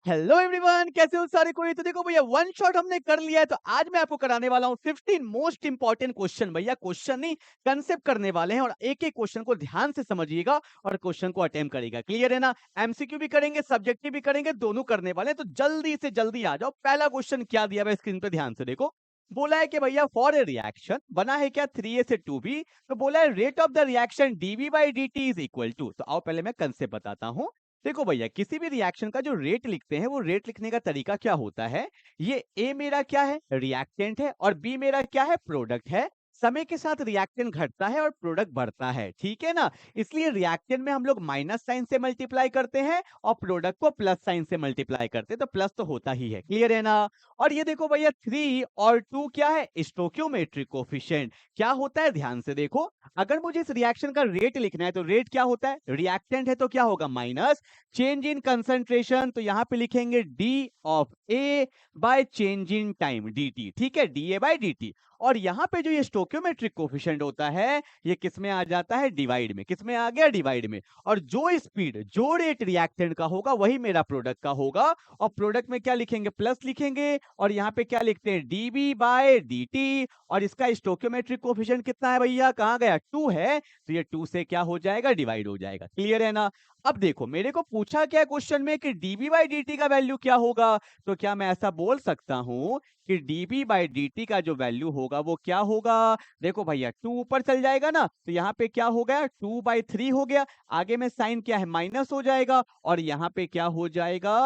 Hello everyone, कैसे हो सारे कोई। तो देखो भैया, वन शॉट हमने कर लिया है। तो आज मैं आपको कराने वाला हूँ 15 मोस्ट इंपॉर्टेंट क्वेश्चन। भैया क्वेश्चन नहीं, कंसेप्ट करने वाले हैं और एक एक क्वेश्चन को ध्यान से समझिएगा और क्वेश्चन को अटेम्प्ट करिएगा। क्लियर है ना। एमसीक्यू भी करेंगे, सब्जेक्टिव भी करेंगे, दोनों करने वाले हैं। तो जल्दी से जल्दी आ जाओ। पहला क्वेश्चन क्या दिया है स्क्रीन पे, ध्यान से देखो। बोला है कि भैया फॉर ए रिएक्शन, बना है क्या 3a से 2b। तो बोला है rate of the reaction dv by dt is equal to. तो आओ पहले मैं कंसेप्ट बताता हूँ। देखो भैया, किसी भी रिएक्शन का जो रेट लिखते हैं, वो रेट लिखने का तरीका क्या होता है। ये ए मेरा क्या है, रिएक्टेंट है, और बी मेरा क्या है, प्रोडक्ट है। समय के साथ रिएक्टेंट घटता है और प्रोडक्ट बढ़ता है, ठीक है ना। इसलिए रिएक्टेंट में हम लोग माइनस साइन से मल्टीप्लाई करते हैं और प्रोडक्ट को प्लस साइन से मल्टीप्लाई करते हैं। तो प्लस तो होता ही है, क्लियर है ना। और ये देखो भैया, 3 और 2 क्या है, स्टोइकियोमेट्रिक कोफिशिएंट। क्या होता है, ध्यान से देखो। अगर मुझे इस रिएक्शन का रेट लिखना है, तो रेट क्या होता है, रिएक्टेंट है तो क्या होगा, माइनस चेंज इन कंसंट्रेशन। तो यहां पे लिखेंगे D of A by change in time D T, ठीक है, D A by D T. और यहां पे जो ये स्टोइकियोमेट्रिक कोफिशिएंट होता है, ये किस में आ जाता है, डिवाइड में। किस में आ गया, डिवाइड में। और जो स्पीड, जो रेट रिएक्टेंट का होगा, वही मेरा प्रोडक्ट का होगा। और प्रोडक्ट में क्या लिखेंगे, प्लस लिखेंगे। और यहाँ पे क्या लिखते हैं, डीबी बाय डी। और इसका स्टोइकियोमेट्रिक कोफिशिएंट कितना है भैया, कहां गया, 2 है। तो ये 2 से क्या हो जाएगा, डिवाइड हो जाएगा। क्लियर है ना। अब देखो, मेरे को पूछा क्या क्वेश्चन में कि dB बाई dt का वैल्यू क्या होगा। तो क्या मैं ऐसा बोल सकता हूं कि dB बाई dt का जो वैल्यू होगा वो क्या होगा। देखो भैया, 2 ऊपर चल जाएगा ना, तो यहाँ पे क्या हो गया, 2/3 हो गया। आगे में साइन क्या है, माइनस हो जाएगा। और यहाँ पे क्या हो जाएगा,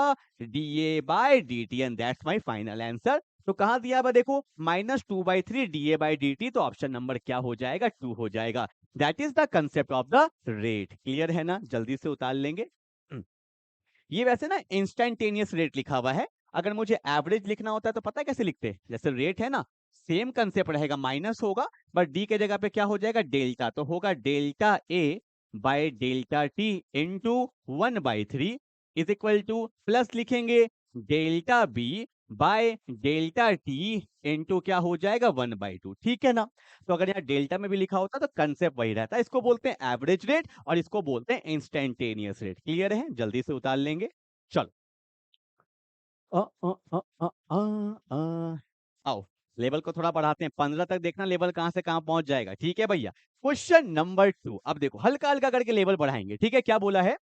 dA by dt, and that's my final answer. तो कहां दिया हुआ, देखो, -2/3 dA बाई dt। तो ऑप्शन नंबर क्या हो जाएगा, 2 हो जाएगा। That is the concept of the rate. Clear है ना, जल्दी से उतार लेंगे। हम्म, ये वैसे ना इंस्टेंटेनियस रेट लिखा हुआ है। अगर मुझे एवरेज लिखना होता है तो पता है कैसे लिखते हैं, जैसे रेट है ना, सेम कंसेप्ट रहेगा, माइनस होगा, बट डी के जगह पे क्या हो जाएगा, डेल्टा। तो होगा delta A by delta T into 1/3 is equal to, plus लिखेंगे delta B by delta T into क्या हो जाएगा, 1/2, ठीक है ना। तो अगर यहाँ डेल्टा में भी लिखा होता तो कंसेप्ट वही रहता है। इसको बोलते हैं एवरेज रेट और इसको बोलते हैं इंस्टेंटेनियस रेट। क्लियर है, जल्दी से उतार लेंगे। चलो। अ, अ, अ, अ, अ, अ, आओ, लेवल को थोड़ा बढ़ाते हैं। 15 तक देखना लेवल कहां से कहां पहुंच जाएगा, ठीक है भैया। Question number 2। अब देखो, हल्का हल्का करके लेवल बढ़ाएंगे, ठीक है। क्या बोला है,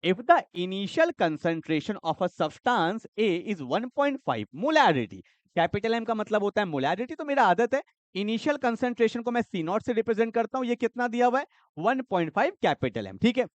if the initial concentration of a substance A is 1.5 molarity। Capital M का मतलब होता है मोलैरिटी। तो मेरा आदत है, इनिशियल कंसंट्रेशन को मैं सी नॉट से रिप्रेजेंट करता हूं। ये कितना दिया हुआ है, 1.5 कैपिटल एम, ठीक है।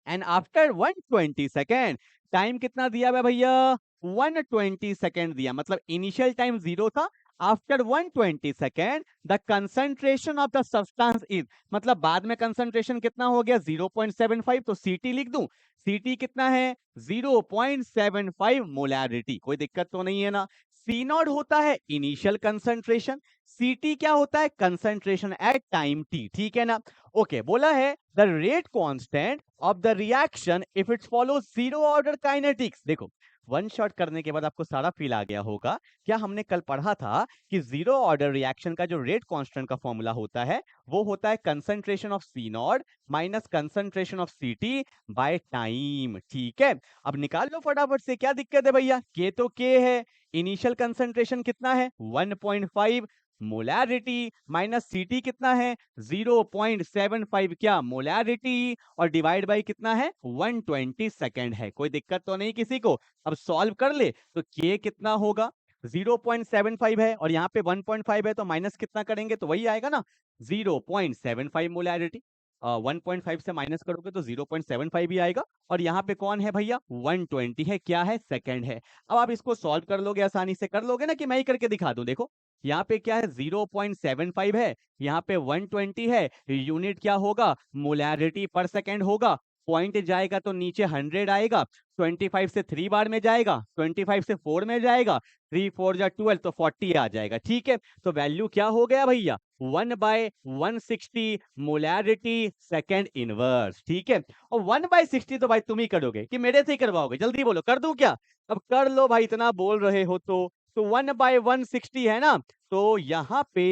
एंड आफ्टर 120 सेकेंड, टाइम कितना दिया हुआ है भैया, 120 सेकेंड दिया, मतलब इनिशियल टाइम 0 था। After 120 second the concentration of the substance is, मतलब बाद में कंसंट्रेशन कितना हो गया, 0.75। तो सीटी लिख दूं, सीटी कितना है, 0.75 मोलैरिटी। कोई दिक्कत तो नहीं है ना। सी नॉट होता है इनिशियल कंसंट्रेशन, सीटी क्या होता है, कंसंट्रेशन एट टाइम टी, ठीक है ना। ओके, बोला है the rate constant of the reaction if it follow zero order kinetics. देखो, वन शॉट करने के बाद आपको सारा फील आ गया होगा। क्या हमने कल पढ़ा था कि जीरो ऑर्डर रिएक्शन का जो रेट कांस्टेंट का फॉर्मूला होता है, वो होता है concentration of C not minus concentration of C T by time, ठीक है। अब निकाल लो फटाफट से, क्या दिक्कत है भैया, के तो के है, इनिशियल कंसंट्रेशन कितना है, 1.5 मोलैरिटी, माइनस सीटी कितना है, 0.75 क्या, मोलैरिटी, और डिवाइड बाय कितना है, 120 सेकेंड है। कोई दिक्कत तो नहीं किसी को। अब सॉल्व कर ले तो के कितना होगा, 0.75 है और यहाँ पे 1.5 है, तो माइनस कितना करेंगे तो वही आएगा ना, 0.75 मोलैरिटी। 1.5 से माइनस करोगे तो 0.75 ही आएगा। और यहाँ पे कौन है भैया, 120 है, क्या है, सेकंड है। अब आप इसको सॉल्व कर लोगे, आसानी से कर लोगे ना, कि मैं ही करके दिखा दूं। देखो, यहाँ पे क्या है, 0.75 है, यहाँ पे 120 है। यूनिट क्या होगा, मोलैरिटी पर सेकेंड होगा। पॉइंट जाएगा तो नीचे 100 आएगा। 25 से 3 बार में जाएगा, 25 से 4 में जाएगा, 3 4 जा 12, तो 40 आ जाएगा, ठीक है। तो वैल्यू क्या हो गया भैया, 1/160 मोलैरिटी सेकेंड इनवर्स, ठीक है। और 1/60 तो भाई तुम ही करोगे कि मेरे से ही करवाओगे, जल्दी बोलो, कर दूं क्या। अब कर लो भाई, इतना बोल रहे हो तो 1/160 है ना। तो यहाँ पे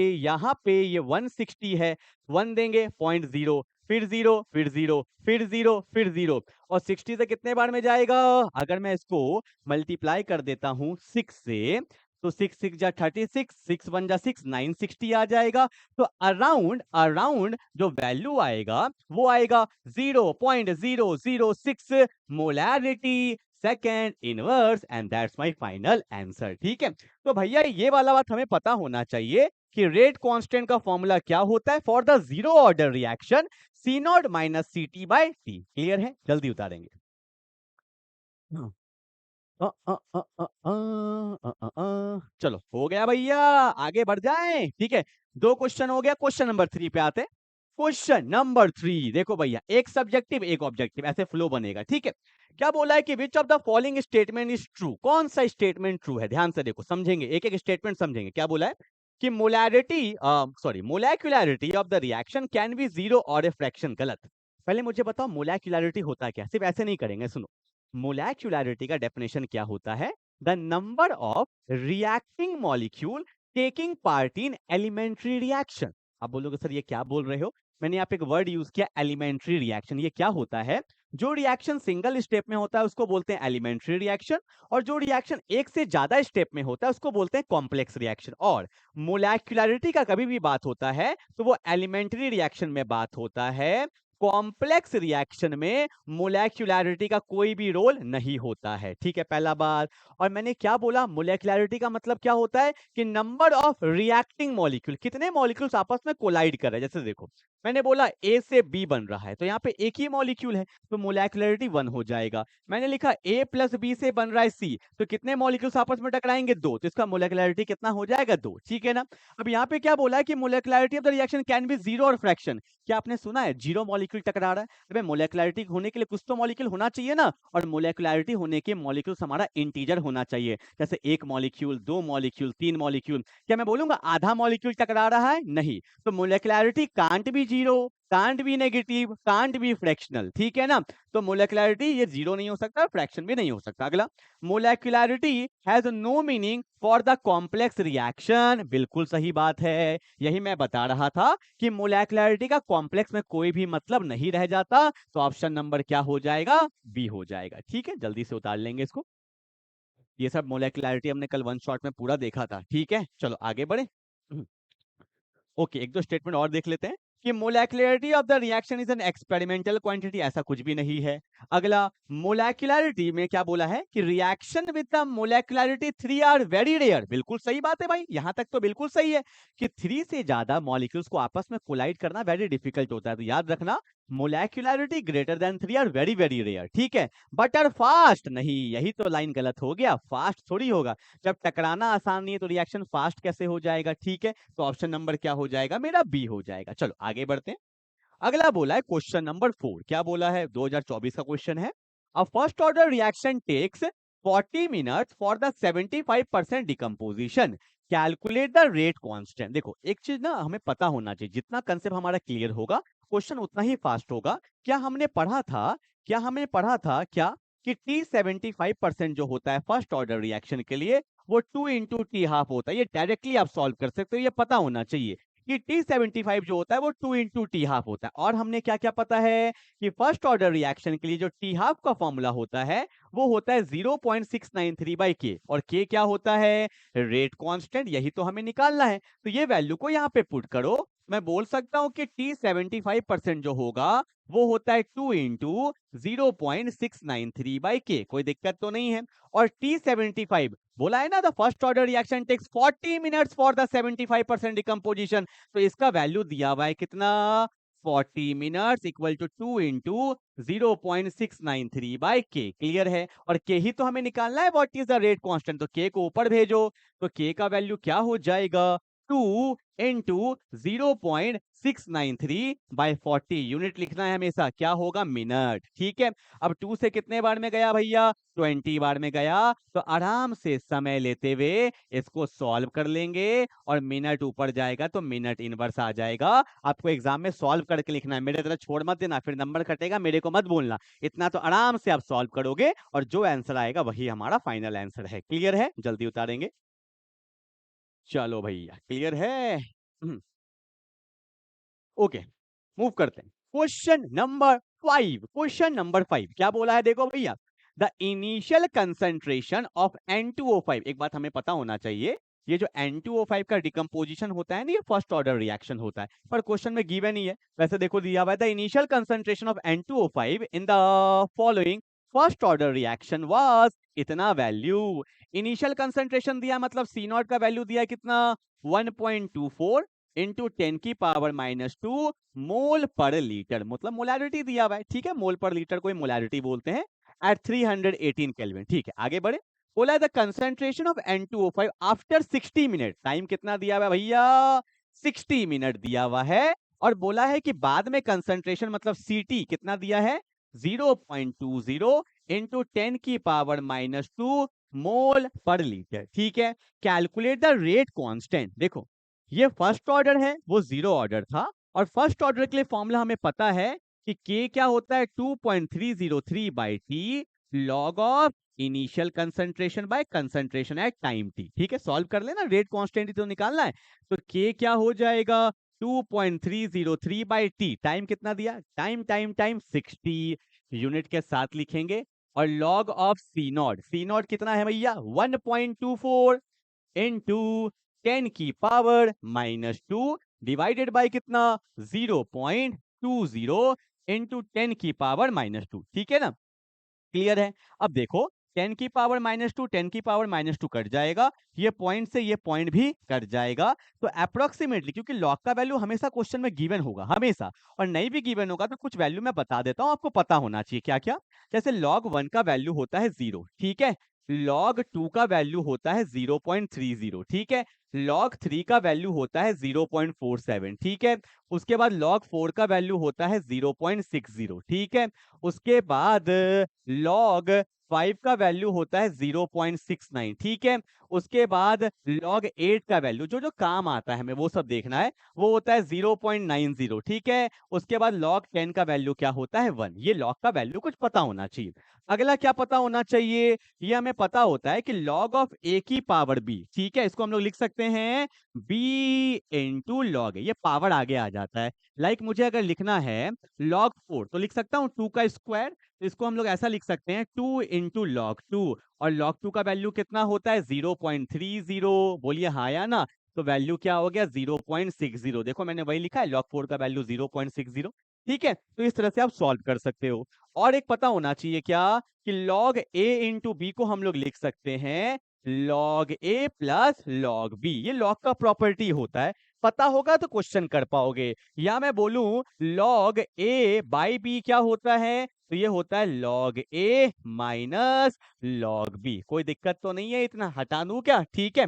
ये 160 है, 1 देंगे 0.0, फिर 0, फिर 0, फिर 0, फिर 0 और 60 से कितने बार में जाएगा? अगर मैं इसको मल्टीप्लाई कर देता हूं 6 से, तो 6 6 जा 36, 6 1 जा 6, 960 आ जाएगा। तो अराउंड अराउंड जो वैल्यू आएगा वो आएगा 0.006 molarity second inverse, and that's my final answer. ठीक है, तो भैया ये वाला बात हमें पता होना चाहिए कि रेट कांस्टेंट का फॉर्मूला क्या होता है for the zero order reaction, C not minus C T by T. Clear है? जल्दी उतारेंगे। हाँ। चलो हो गया भैया, आगे बढ़ जाएं। ठीक है, दो क्वेश्चन हो गया, क्वेश्चन नंबर 3 पे आते हैं। क्वेश्चन नंबर 3 देखो भैया, एक सब्जेक्टिव एक ऑब्जेक्टिव, ऐसे फ्लो बनेगा। ठीक है, क्या बोला है कि which of the following statement is true? कौन सा स्टेटमेंट ट्रू है? ध्यान से देखो, समझेंगे, एक एक स्टेटमेंट समझेंगे। क्या बोला है कि molarity sorry molecularity of the reaction can be zero और ए फ्रैक्शन। गलत। पहले मुझे बताओ मोलैक्युलैरिटी होता क्या? सिर्फ ऐसे नहीं करेंगे, सुनो। मोलैक्युलैरिटी का डेफिनेशन क्या होता है? The number of reacting molecule taking part in elementary reaction. आप बोलोगे सर ये क्या बोल रहे हो? मैंने यहाँ पे एक वर्ड यूज किया, एलिमेंट्री रिएक्शन। ये क्या होता है? जो रिएक्शन सिंगल स्टेप में होता है उसको बोलते हैं एलिमेंट्री रिएक्शन, और जो रिएक्शन एक से ज्यादा स्टेप में होता है उसको बोलते हैं कॉम्प्लेक्स रिएक्शन। और मोलैक्युलैरिटी का कभी भी बात होता है तो वो एलिमेंट्री रिएक्शन में बात होता है, कॉम्प्लेक्स रिएक्शन में मोलैक्युलैरिटी का कोई भी रोल नहीं होता है। ठीक है, पहला बात। और मैंने क्या बोला? मोलैक्युलैरिटी का मतलब क्या होता है कि नंबर ऑफ रिएक्टिंग मॉलिक्यूल, कितने मॉलिक्यूल्स आपस में कोलाइड कर रहे हैं। जैसे देखो, मैंने बोला ए से बी बन रहा है, तो यहाँ पे एक ही मॉलिक्यूल है, तो मोलैक्युलैरिटी 1 हो जाएगा। मैंने लिखा ए प्लस बी से बन रहा है सी, तो कितने मॉलिक्यूल्स आपस में टकराएंगे? 2, तो इसका मोलैक्युलैरिटी कितना हो जाएगा? 2। ठीक है ना? अब यहाँ पे क्या बोला है कि molecularity of the reaction can be zero और फ्रैक्शन। क्या आपने सुना है जीरो मॉलिक्यूल टकरा रहा है? अबे मोलेकुलरिटी होने के लिए कुछ तो मॉलिक्यूल होना चाहिए ना, और मोलेकुलरिटी होने के मॉलिक्यूल्स हमारा इंटीजर होना चाहिए। जैसे एक मॉलिक्यूल, दो मॉलिक्यूल, तीन मॉलिक्यूल। क्या मैं बोलूंगा आधा मॉलिक्यूल टकरा रहा है? नहीं। तो molecularity can't be zero, can't be negative, can't be fractional. ठीक है ना? तो मोलेकुलरिटी ये जीरो नहीं हो सकता, फ्रैक्शन भी नहीं हो सकता। अगला, molecularity has no meaning for the complex reaction. बिल्कुल सही बात है, यही मैं बता रहा था कि मोलैक्युलरिटी का कॉम्प्लेक्स में कोई भी मतलब नहीं रह जाता। तो ऑप्शन नंबर क्या हो जाएगा? बी हो जाएगा। ठीक है, जल्दी से उतार लेंगे इसको। ये सब मोलैक्युलरिटी हमने कल वन शॉट में पूरा देखा था। ठीक है, चलो आगे बढ़े। ओके, एक दो स्टेटमेंट और देख लेते हैं कि molecularity of the reaction is an experimental quantity. ऐसा कुछ भी नहीं है। अगला, मोलैक्युलरिटी में क्या बोला है कि reaction with the molecularity 3 are very rare. बिल्कुल सही बात है भाई, यहां तक तो बिल्कुल सही है कि 3 से ज्यादा मॉलिक्यूल्स को आपस में कोलाइड करना वेरी डिफिकल्ट होता है। तो याद रखना, molecularity greater than 3 are very very rare. ठीक है, बट आर फास्ट नहीं, यही तो लाइन गलत हो गया। फास्ट थोड़ी होगा, जब टकराना आसान नहीं है तो रिएक्शन फास्ट कैसे हो जाएगा? ठीक है, तो ऑप्शन नंबर क्या हो जाएगा मेरा? बी हो जाएगा। चलो आगे बढ़ते हैं। अगला बोला है क्वेश्चन नंबर 4। क्या बोला है? 2024 का क्वेश्चन है। A first order reaction takes 40 minutes for the 75% decomposition, calculate the rate constant. देखो, एक चीज ना हमें पता होना चाहिए, जितना कंसेप्ट हमारा क्लियर होगा क्वेश्चन उतना ही फास्ट होगा। क्या हमने पढ़ा था क्या कि T75% जो होता है फर्स्ट ऑर्डर रिएक्शन के लिए, वो 2 × T½ होता है। ये डायरेक्टली आप सॉल्व कर सकते हो, ये पता होना चाहिए कि T75 जो होता है वो 2 × T½ होता है। और हमने क्या क्या पता है कि फर्स्ट ऑर्डर रिएक्शन के लिए जो T½ का फॉर्मूला होता है वो होता है 0.693/K, और K क्या होता है? Rate constant. यही तो हमें निकालना है, तो ये वैल्यू को यहाँ पे पुट करो। मैं बोल सकता हूँ कि T75% जो होगा वो होता है 2 × 0.693/K। कोई दिक्कत तो नहीं है। और T75 बोला है ना, the first order reaction takes 40 minutes for the 75% decomposition, तो इसका वैल्यू दिया हुआ है कितना? 40 minutes equal to 2 × 0.693/K। Clear है? और K ही तो हमें निकालना है, what is the rate constant. तो K को ऊपर भेजो, तो K का वैल्यू क्या हो जाएगा? 2 × 0.693/40। यूनिट लिखना है हमेशा, क्या होगा? मिनट। ठीक है, अब 2 से कितने बार में गया भैया? 20 बार में गया। तो आराम से समय लेते हुए इसको सॉल्व कर लेंगे, और मिनट ऊपर जाएगा तो मिनट इनवर्स आ जाएगा। आपको एग्जाम में सॉल्व करके लिखना है, मेरे तरह छोड़ मत देना, फिर नंबर कटेगा, मेरे को मत बोलना। इतना तो आराम से आप सॉल्व करोगे, और जो आंसर आएगा वही हमारा फाइनल आंसर है। क्लियर है? जल्दी उतारेंगे। चलो भैया, क्लियर है? ओके, मूव करते हैं। क्वेश्चन नंबर 5 क्या बोला है देखो भैया, the initial concentration of N2O5। एक बात हमें पता होना चाहिए, ये जो N2O5 का डिकम्पोजिशन होता है ना, ये फर्स्ट ऑर्डर रिएक्शन होता है, पर क्वेश्चन में गिवन ही है। वैसे देखो दिया हुआ है, the initial concentration of N2O5 in the following first order reaction was इतना वैल्यू। इनिशियल कंसंट्रेशन दिया मतलब सी नॉट का वैल्यू दिया है कितना, 1.24 इंटू 10⁻², मोल पर लीटर, मतलब मोलैरिटी दिया हुआ है, ठीक है, मोल पर लीटर को मोलैरिटी बोलते हैं, एट 318 केल्विन। ठीक है, आगे बढ़े। बोला है the concentration of N2O5 after 60 minute, time कितना दिया हुआ है भैया, 60 मिनट दिया हुआ है। और बोला है कि बाद में कंसंट्रेशन मतलब Ct कितना दिया है, 0.20 इंटू 10⁻², मोल पर लीटर। ठीक है, कैलकुलेट द रेट कांस्टेंट। देखो ये फर्स्ट ऑर्डर है, वो जीरो ऑर्डर था, और फर्स्ट ऑर्डर के लिए फॉर्मूला हमें पता है कि K क्या होता है, 2.303 by T log of initial concentration by concentration at time T. ठीक है, सॉल्व कर लेना, रेट कांस्टेंट ही तो निकालना है। तो K क्या हो जाएगा, 2.303 बाई टी, टाइम कितना दिया, टाइम टाइम टाइम 60 यूनिट के साथ लिखेंगे, और लॉग ऑफ सी नॉट कितना है भैया, 1.24 इंटू 10⁻², डिवाइडेड बाय कितना, 0.20 इंटू 10⁻²। ठीक है ना, क्लियर है। अब देखो 10⁻², 10⁻² कट जाएगा, ये पॉइंट से ये पॉइंट भी कट जाएगा, तो अप्रोक्सीमेटली, क्योंकि लॉग का वैल्यू हमेशा क्वेश्चन में गिवन होगा हमेशा, और नहीं भी गिवन होगा तो कुछ वैल्यू मैं बता देता हूं, आपको पता होना चाहिए क्या क्या। जैसे log 1 का वैल्यू होता है 0, ठीक है, log 2 का वैल्यू होता है 0.30, ठीक है, log 3 का वैल्यू होता है 0.47, ठीक है, उसके बाद log 4 का वैल्यू होता है 0.60, ठीक है, उसके बाद log 5 का वैल्यू होता है 0.69, ठीक है, उसके बाद log 8 का वैल्यू, जो जो काम आता है हमें वो सब देखना है, वो होता है 0.90, ठीक है, उसके बाद log 10 का वैल्यू क्या होता है 1। ये log का वैल्यू कुछ पता होना चाहिए। अगला क्या पता होना चाहिए, ये हमें पता होता है कि log ऑफ a की पावर b, ठीक है, इसको हम लोग लिख सकते हैं b इंटू लॉग, ये पावर आगे आ जाता है। लाइक मुझे अगर लिखना है log 4 तो लिख सकता हूँ 2 का स्क्वायर, तो इसको हम लोग ऐसा लिख सकते हैं 2 इंटू log 2, और log 2 का वैल्यू कितना होता है 0.30, बोलिए हाँ या ना, तो वैल्यू क्या हो गया 0.60। देखो मैंने वही लिखा है, log 4 का वैल्यू 0.60। ठीक है, तो इस तरह से आप सॉल्व कर सकते हो। और एक पता होना चाहिए क्या, कि log a इंटू बी को हम लोग लिख सकते हैं log a plus log b, ये log का प्रॉपर्टी होता है, पता होगा तो क्वेश्चन कर पाओगे। या मैं बोलूं log a बाई b क्या होता है, तो ये होता है log a minus log b। कोई दिक्कत तो नहीं है, इतना हटा दूं क्या, ठीक है,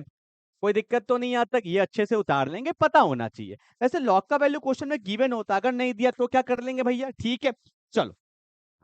कोई दिक्कत तो नहीं, यहाँ तक ये अच्छे से उतार लेंगे, पता होना चाहिए। वैसे log का वैल्यू क्वेश्चन में गिवन होता, अगर नहीं दिया तो क्या कर लेंगे भैया, ठीक है। चलो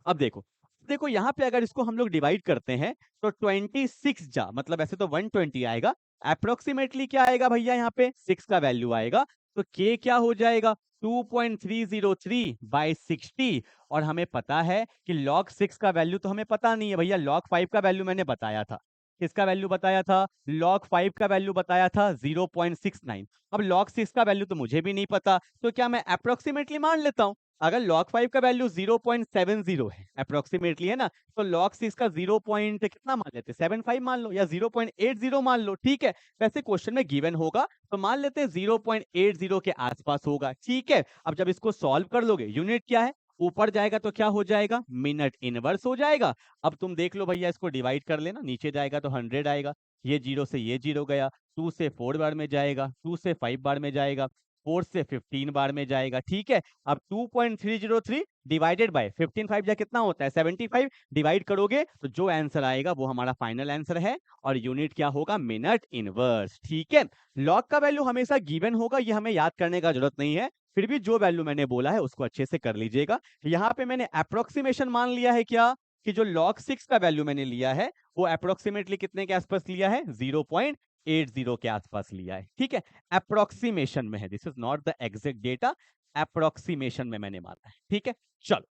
अब देखो, देखो यहाँ पे अगर इसको हम लोग डिवाइड करते हैं तो 26 जा मतलब ऐसे तो 120 आएगा, अप्रोक्सीमेटली क्या आएगा भैया, यहाँ पे 6 का वैल्यू आएगा, तो k क्या हो जाएगा 2.303 बाई 60। और हमें पता है कि log 6 का वैल्यू तो हमें पता नहीं है भैया, log 5 का वैल्यू मैंने बताया था, किसका वैल्यू बताया था, log 5 का वैल्यू बताया था 0.69। अब log 6 का वैल्यू तो मुझे भी नहीं पता, तो क्या मैं अप्रोक्सीमेटली मान लेता हूं, अगर log 5 का वैल्यू 0.70 है अप्रोक्सीमेटली, है ना, तो log 6 का 0 पॉइंट कितना मान लेते हैं, 75 मान लो, या 0.80 मान लो, ठीक है, वैसे क्वेश्चन में गिवन होगा तो मान लेते हैं 0.80 के आसपास होगा, ठीक है। अब जब इसको सॉल्व कर लोगे, यूनिट क्या है, ऊपर जाएगा तो क्या हो जाएगा, मिनट इनवर्स हो जाएगा। अब तुम देख लो भैया, इसको डिवाइड कर लेना, नीचे जाएगा तो 100 आएगा, ये जीरो से ये जीरो गया, 2 से 4 बार में जाएगा, 2 से 5 बार में जाएगा, 4 से 15 बार में जाएगा, ठीक है। अब 2.303 डिवाइडेड बाय 15, 5 जा कितना होता है 75, डिवाइड करोगे तो जो आंसर आएगा वो हमारा फाइनल आंसर है, और यूनिट क्या होगा, मिनट इनवर्स, ठीक है। लॉग का वैल्यू हमेशा गिवन होगा, ये हमें याद करने का जरूरत नहीं है, फिर भी जो वैल्यू मैंने बोला है उसको अच्छे से कर लीजिएगा। यहाँ पे मैंने अप्रोक्सीमेशन मान लिया है क्या, कि जो log 6 का वैल्यू मैंने लिया है वो अप्रोक्सीमेटली कितने के आसपास लिया है, 0.80 के आसपास लिया है, ठीक है, अप्रोक्सीमेशन में है, this is not the exact data, approximation में मैंने माना है, ठीक है। चलो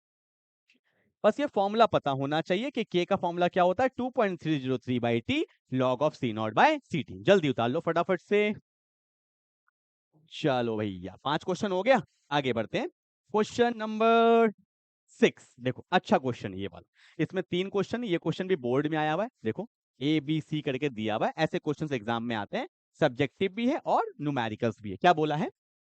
बस ये फॉर्मूला पता होना चाहिए कि k का फॉर्मूला क्या होता है, 2.303 by T log of C not by C T. जल्दी उतार लो फटाफट से। चलो भैया 5 क्वेश्चन हो गया, आगे बढ़ते हैं। क्वेश्चन नंबर 6 देखो, अच्छा क्वेश्चन है ये वाला। इसमें 3 क्वेश्चन, ये क्वेश्चन भी बोर्ड में आया हुआ है, देखो ए बी सी करके दिया हुआ है। ऐसे क्वेश्चन एग्जाम में आते हैं, सब्जेक्टिव भी है और न्यूमेरिकल्स भी है। क्या बोला है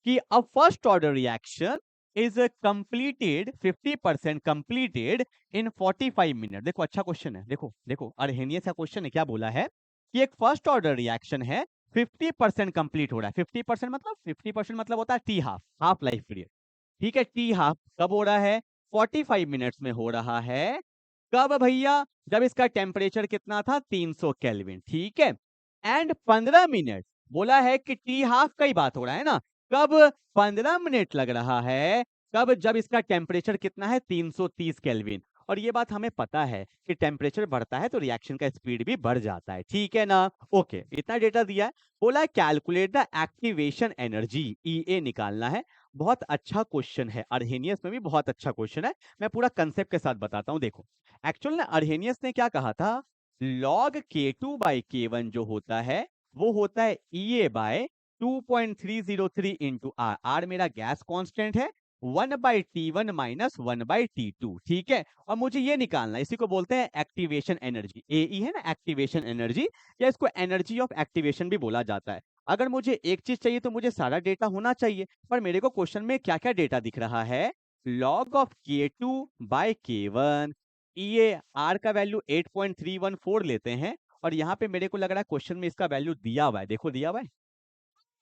कि अ first order reaction is completed 50% completed in 45 minute. देखो अच्छा क्वेश्चन है, देखो देखो अर्हेनियस का क्वेश्चन है। क्या बोला है कि एक फर्स्ट ऑर्डर रिएक्शन है 50% कंप्लीट हो रहा है। 50% मतलब होता है T half, half life period. ठीक है, टी हाफ कब हो रहा है? 45 मिनट्स में हो रहा है। कब भैया? जब इसका टेम्परेचर कितना था? 300 केल्विन। ठीक है, एंड 15 मिनट बोला है कि टी हाफ का ही बात हो रहा है ना। कब? 15 मिनट लग रहा है। कब? जब इसका टेम्परेचर कितना है? 330 केल्विन। और ये बात हमें पता है कि टेम्परेचर बढ़ता है तो रिएक्शन का स्पीड भी बढ़ जाता है। ठीक है ना? ओके, इतना डेटा दिया है। बोला है कैलकुलेट द एक्टिवेशन एनर्जी, ईए निकालना है। बहुत अच्छा क्वेश्चन है, अर्हेनियस में भी बहुत अच्छा क्वेश्चन है। मैं पूरा कंसेप्ट के साथ बताता हूं। देखो एक्चुअल में अर्हेनियस ने क्या कहा था, लॉग K2 बाई K1 जो होता है वो होता है EA by 2.303 into R. R मेरा गैस कांस्टेंट है, 1/T1 माइनस 1/T2। ठीक है, और मुझे ये निकालना है, इसी को बोलते हैं एक्टिवेशन एनर्जी। AE है ना, एक्टिवेशन एनर्जी, या इसको एनर्जी ऑफ एक्टिवेशन भी बोला जाता है। अगर मुझे एक चीज चाहिए तो मुझे सारा डेटा होना चाहिए, पर मेरे को क्वेश्चन में क्या क्या डेटा दिख रहा है? Log of K2 bye K1, ये आर का वैल्यू 8.314 लेते हैं, और यहाँ पे मेरे को लग रहा है क्वेश्चन में इसका वैल्यू दिया हुआ है। देखो दिया हुआ है,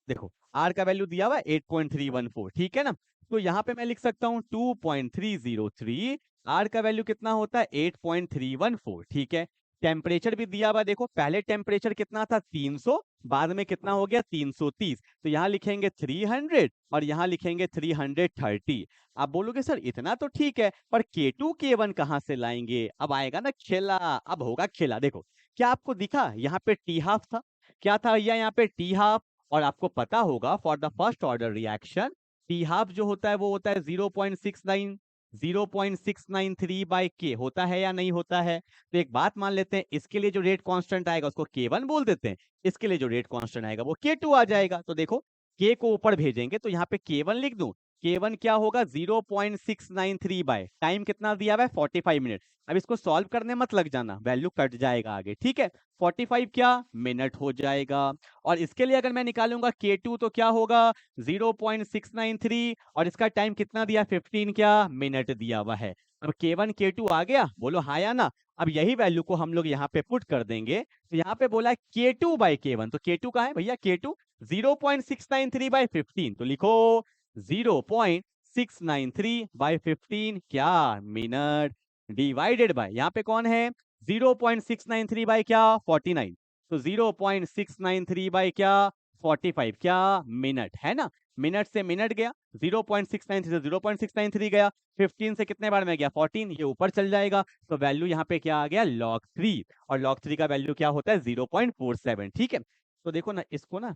देखो आर का वैल्यू दिया हुआ है 8.314। ठीक है ना, तो यहाँ पे मैं लिख सकता हूँ 2.303। आर का वैल्यू कितना होता है? 8.314। ठीक है, टेम्परेचर भी दिया हुआ है। देखो पहले टेम्परेचर कितना था? 300, बाद में कितना हो गया? 330। तो यहाँ लिखेंगे 300 और यहाँ लिखेंगे 330। आप बोलोगे सर इतना तो ठीक है, पर K2 K1 कहाँ से लाएंगे? अब आएगा ना खेला, अब होगा खेला। देखो क्या आपको दिखा यहाँ पे टी हाफ था? क्या था भैया यहाँ पे? T half. और आपको पता होगा for the first order reaction T half जो होता है वो होता है 0.693 बाई के, होता है या नहीं होता है? तो एक बात मान लेते हैं, इसके लिए जो रेट कांस्टेंट आएगा उसको K1 बोल देते हैं, इसके लिए जो रेट कांस्टेंट आएगा वो K2 आ जाएगा। तो देखो K को ऊपर भेजेंगे तो यहाँ पे K1 लिख दूं। K1 क्या होगा? 0.693 बाय टाइम कितना दिया हुआ है? 45 मिनट। अब इसको सॉल्व करने मत लग जाना, वैल्यू कट जाएगा आगे। ठीक है, 45 क्या मिनट हो जाएगा। और इसके लिए अगर मैं निकालूंगा K2 तो क्या होगा? 0.693, और इसका टाइम कितना दिया? 15 क्या मिनट दिया हुआ है। अब K1 K2 आ गया, बोलो हाँ या ना। अब यही वैल्यू को हम लोग यहाँ पे पुट कर देंगे, तो यहाँ पे बोला है K2 बाई K1, तो K2 कहाँ है भैया? K2 0.693 बाई 15, तो लिखो 0.693 बाई 15 क्या मिनट, डिवाइडेड बाय यहाँ पे कौन है? 0.693 बाई क्या? 49। तो 0.693 बाई क्या? 45 क्या मिनट, है ना? मिनट से मिनट गया, 0.693 से 0.693 गया, 15 से कितने बार में गया? 14। ये ऊपर चल जाएगा, तो वैल्यू यहाँ पे क्या आ गया? log 3। और log 3 का वैल्यू क्या होता है? 0.47। ठीक है, तो देखो ना, इसको ना,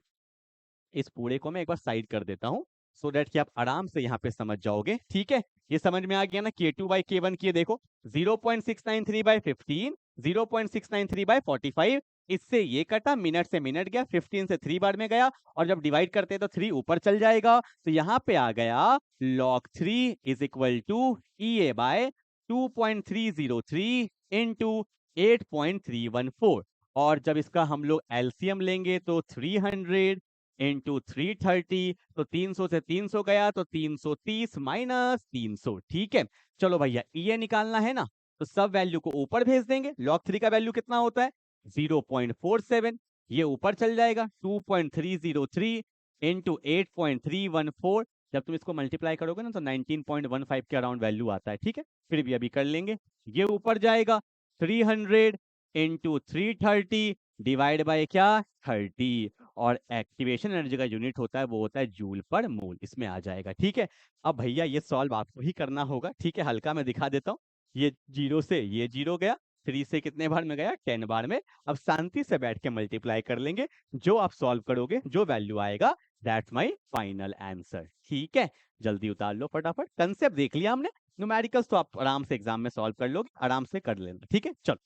इस पूरे को मैं एक बार साइड कर देता हूँ, सो दैट कि आप आराम से यहाँ पे समझ जाओगे। ठीक है, ये समझ में आ गया ना? K2 बाई K1 की देखो 0.693 बाई 15, 0.693 बाई 45, इससे ये कटा, मिनट से मिनट गया, 15 से 3 बार में गया, और जब डिवाइड करते हैं तो 3 ऊपर चल जाएगा। तो यहाँ पे आ गया log 3 is equal to EA by 2.303 into 8.314। और जब इसका हम लोग एलसीएम लेंगे तो 300 इंटू 330, तो 300 से 300 गया तो 330 माइनस 300। ठीक है, चलो भैया ये निकालना है ना, तो सब वैल्यू को ऊपर भेज देंगे। log 3 का वैल्यू कितना होता है? 0.47। ये ऊपर चल जाएगा, 2.303 इंटू 8.314। जब तुम इसको मल्टीप्लाई करोगे ना तो 19.15 के अराउंड वैल्यू आता है। ठीक है, फिर भी अभी कर लेंगे। ये ऊपर जाएगा 300 इंटू 330 डिवाइड बाय क्या? 30। और एक्टिवेशन एनर्जी का यूनिट होता है वो होता है जूल पर मोल, इसमें आ जाएगा। ठीक है, अब भैया ये सॉल्व आपको ही करना होगा। ठीक है, हल्का मैं दिखा देता हूँ। ये जीरो से ये जीरो गया, 3 से कितने बार में गया? 10 बार में। अब शांति से बैठ के मल्टीप्लाई कर लेंगे, जो आप सॉल्व करोगे जो वैल्यू आएगा दैट्स माय फाइनल आंसर। ठीक है, जल्दी उतार लो फटाफट। कंसेप्ट देख लिया हमने, न्यूमेरिकल्स तो आप आराम से एग्जाम में सॉल्व कर लोगे, आराम से कर लेना। ठीक है, चलो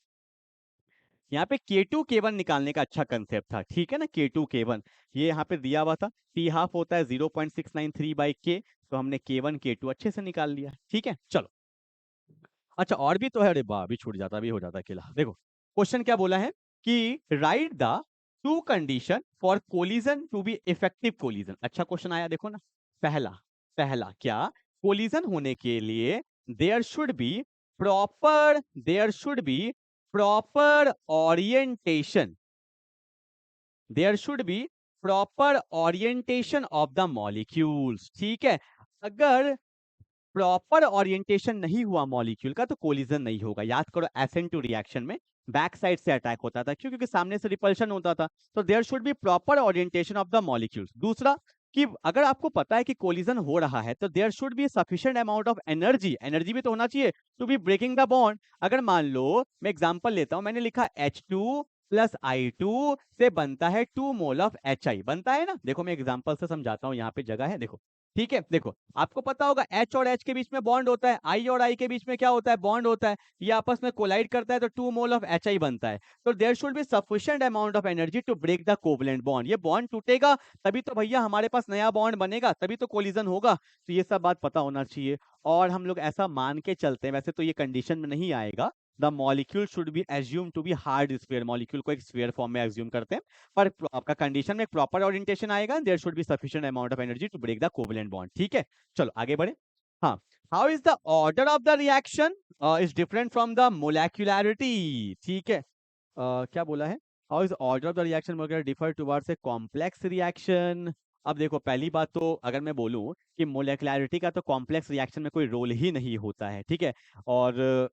यहाँ पे K2 K1 निकालने का अच्छा कंसेप्ट था, ठीक है ना। K2 K1 ये यहाँ पे दिया हुआ था, T हाफ होता है 0.693/K, तो हमने K1 K2 अच्छे से निकाल लिया, ठीक है। चलो अच्छा और भी तो है, अरे वाह अभी छूट जाता, अभी हो जाता अकेला। देखो क्वेश्चन क्या बोला है कि write the two condition for collision to be effective collision. अच्छा क्वेश्चन आया, देखो ना। पहला पहला क्या, कोलिजन होने के लिए there should be proper orientation, there should be proper orientation of the molecules, ठीक है। अगर प्रॉपर ओरिएंटेशन नहीं हुआ मॉलिक्यूल का तो कोलिजन नहीं होगा। याद करो SN2 रिएक्शन में बैक साइड से अटैक होता था, क्यों? क्योंकि सामने से रिपल्शन होता था। तो there should be proper orientation of the molecules. दूसरा कि अगर आपको पता है कि कोलिजन हो रहा है तो there should be sufficient amount of energy, energy भी तो होना चाहिए to be breaking the bond. अगर मान लो मैं एग्जांपल लेता हूं, मैंने लिखा H2 प्लस I2 से बनता है 2 मोल ऑफ HI, बनता है ना। देखो मैं एग्जांपल से समझाता हूं, यहाँ पे जगह है, देखो ठीक है। देखो आपको पता होगा H और H के बीच में बॉन्ड होता है, I और I के बीच में क्या होता है, बॉन्ड होता है। ये आपस में कोलाइड करता है तो 2 मोल ऑफ HI बनता है। तो there should be sufficient amount of energy to break the covalent bond. ये बॉन्ड टूटेगा तभी तो भैया हमारे पास नया बॉन्ड बनेगा, तभी तो कोलिजन होगा। तो ये सब बात पता होना चाहिए। और हम लोग ऐसा मान के चलते हैं, वैसे तो ये कंडीशन में नहीं आएगा, the molecule should be assume to be hard sphere, molecule को एक स्फीयर फॉर्म में एज्यूम करते हैं। पर आपका कंडीशन में प्रॉपर ओरिएंटेशन आएगा, there should be sufficient amount of energy to break the covalent bond, ठीक है। चलो आगे बढ़े। हाँ, how is the order of the reaction is different from the molecularity, ठीक है। क्या बोला है, how is order of the reaction molecular differ towards a complex reaction. अब देखो पहली बात तो अगर मैं बोलूं कि मोलेक्युलैरिटी का तो कॉम्प्लेक्स रिएक्शन में कोई रोल ही नहीं होता है, ठीक है। और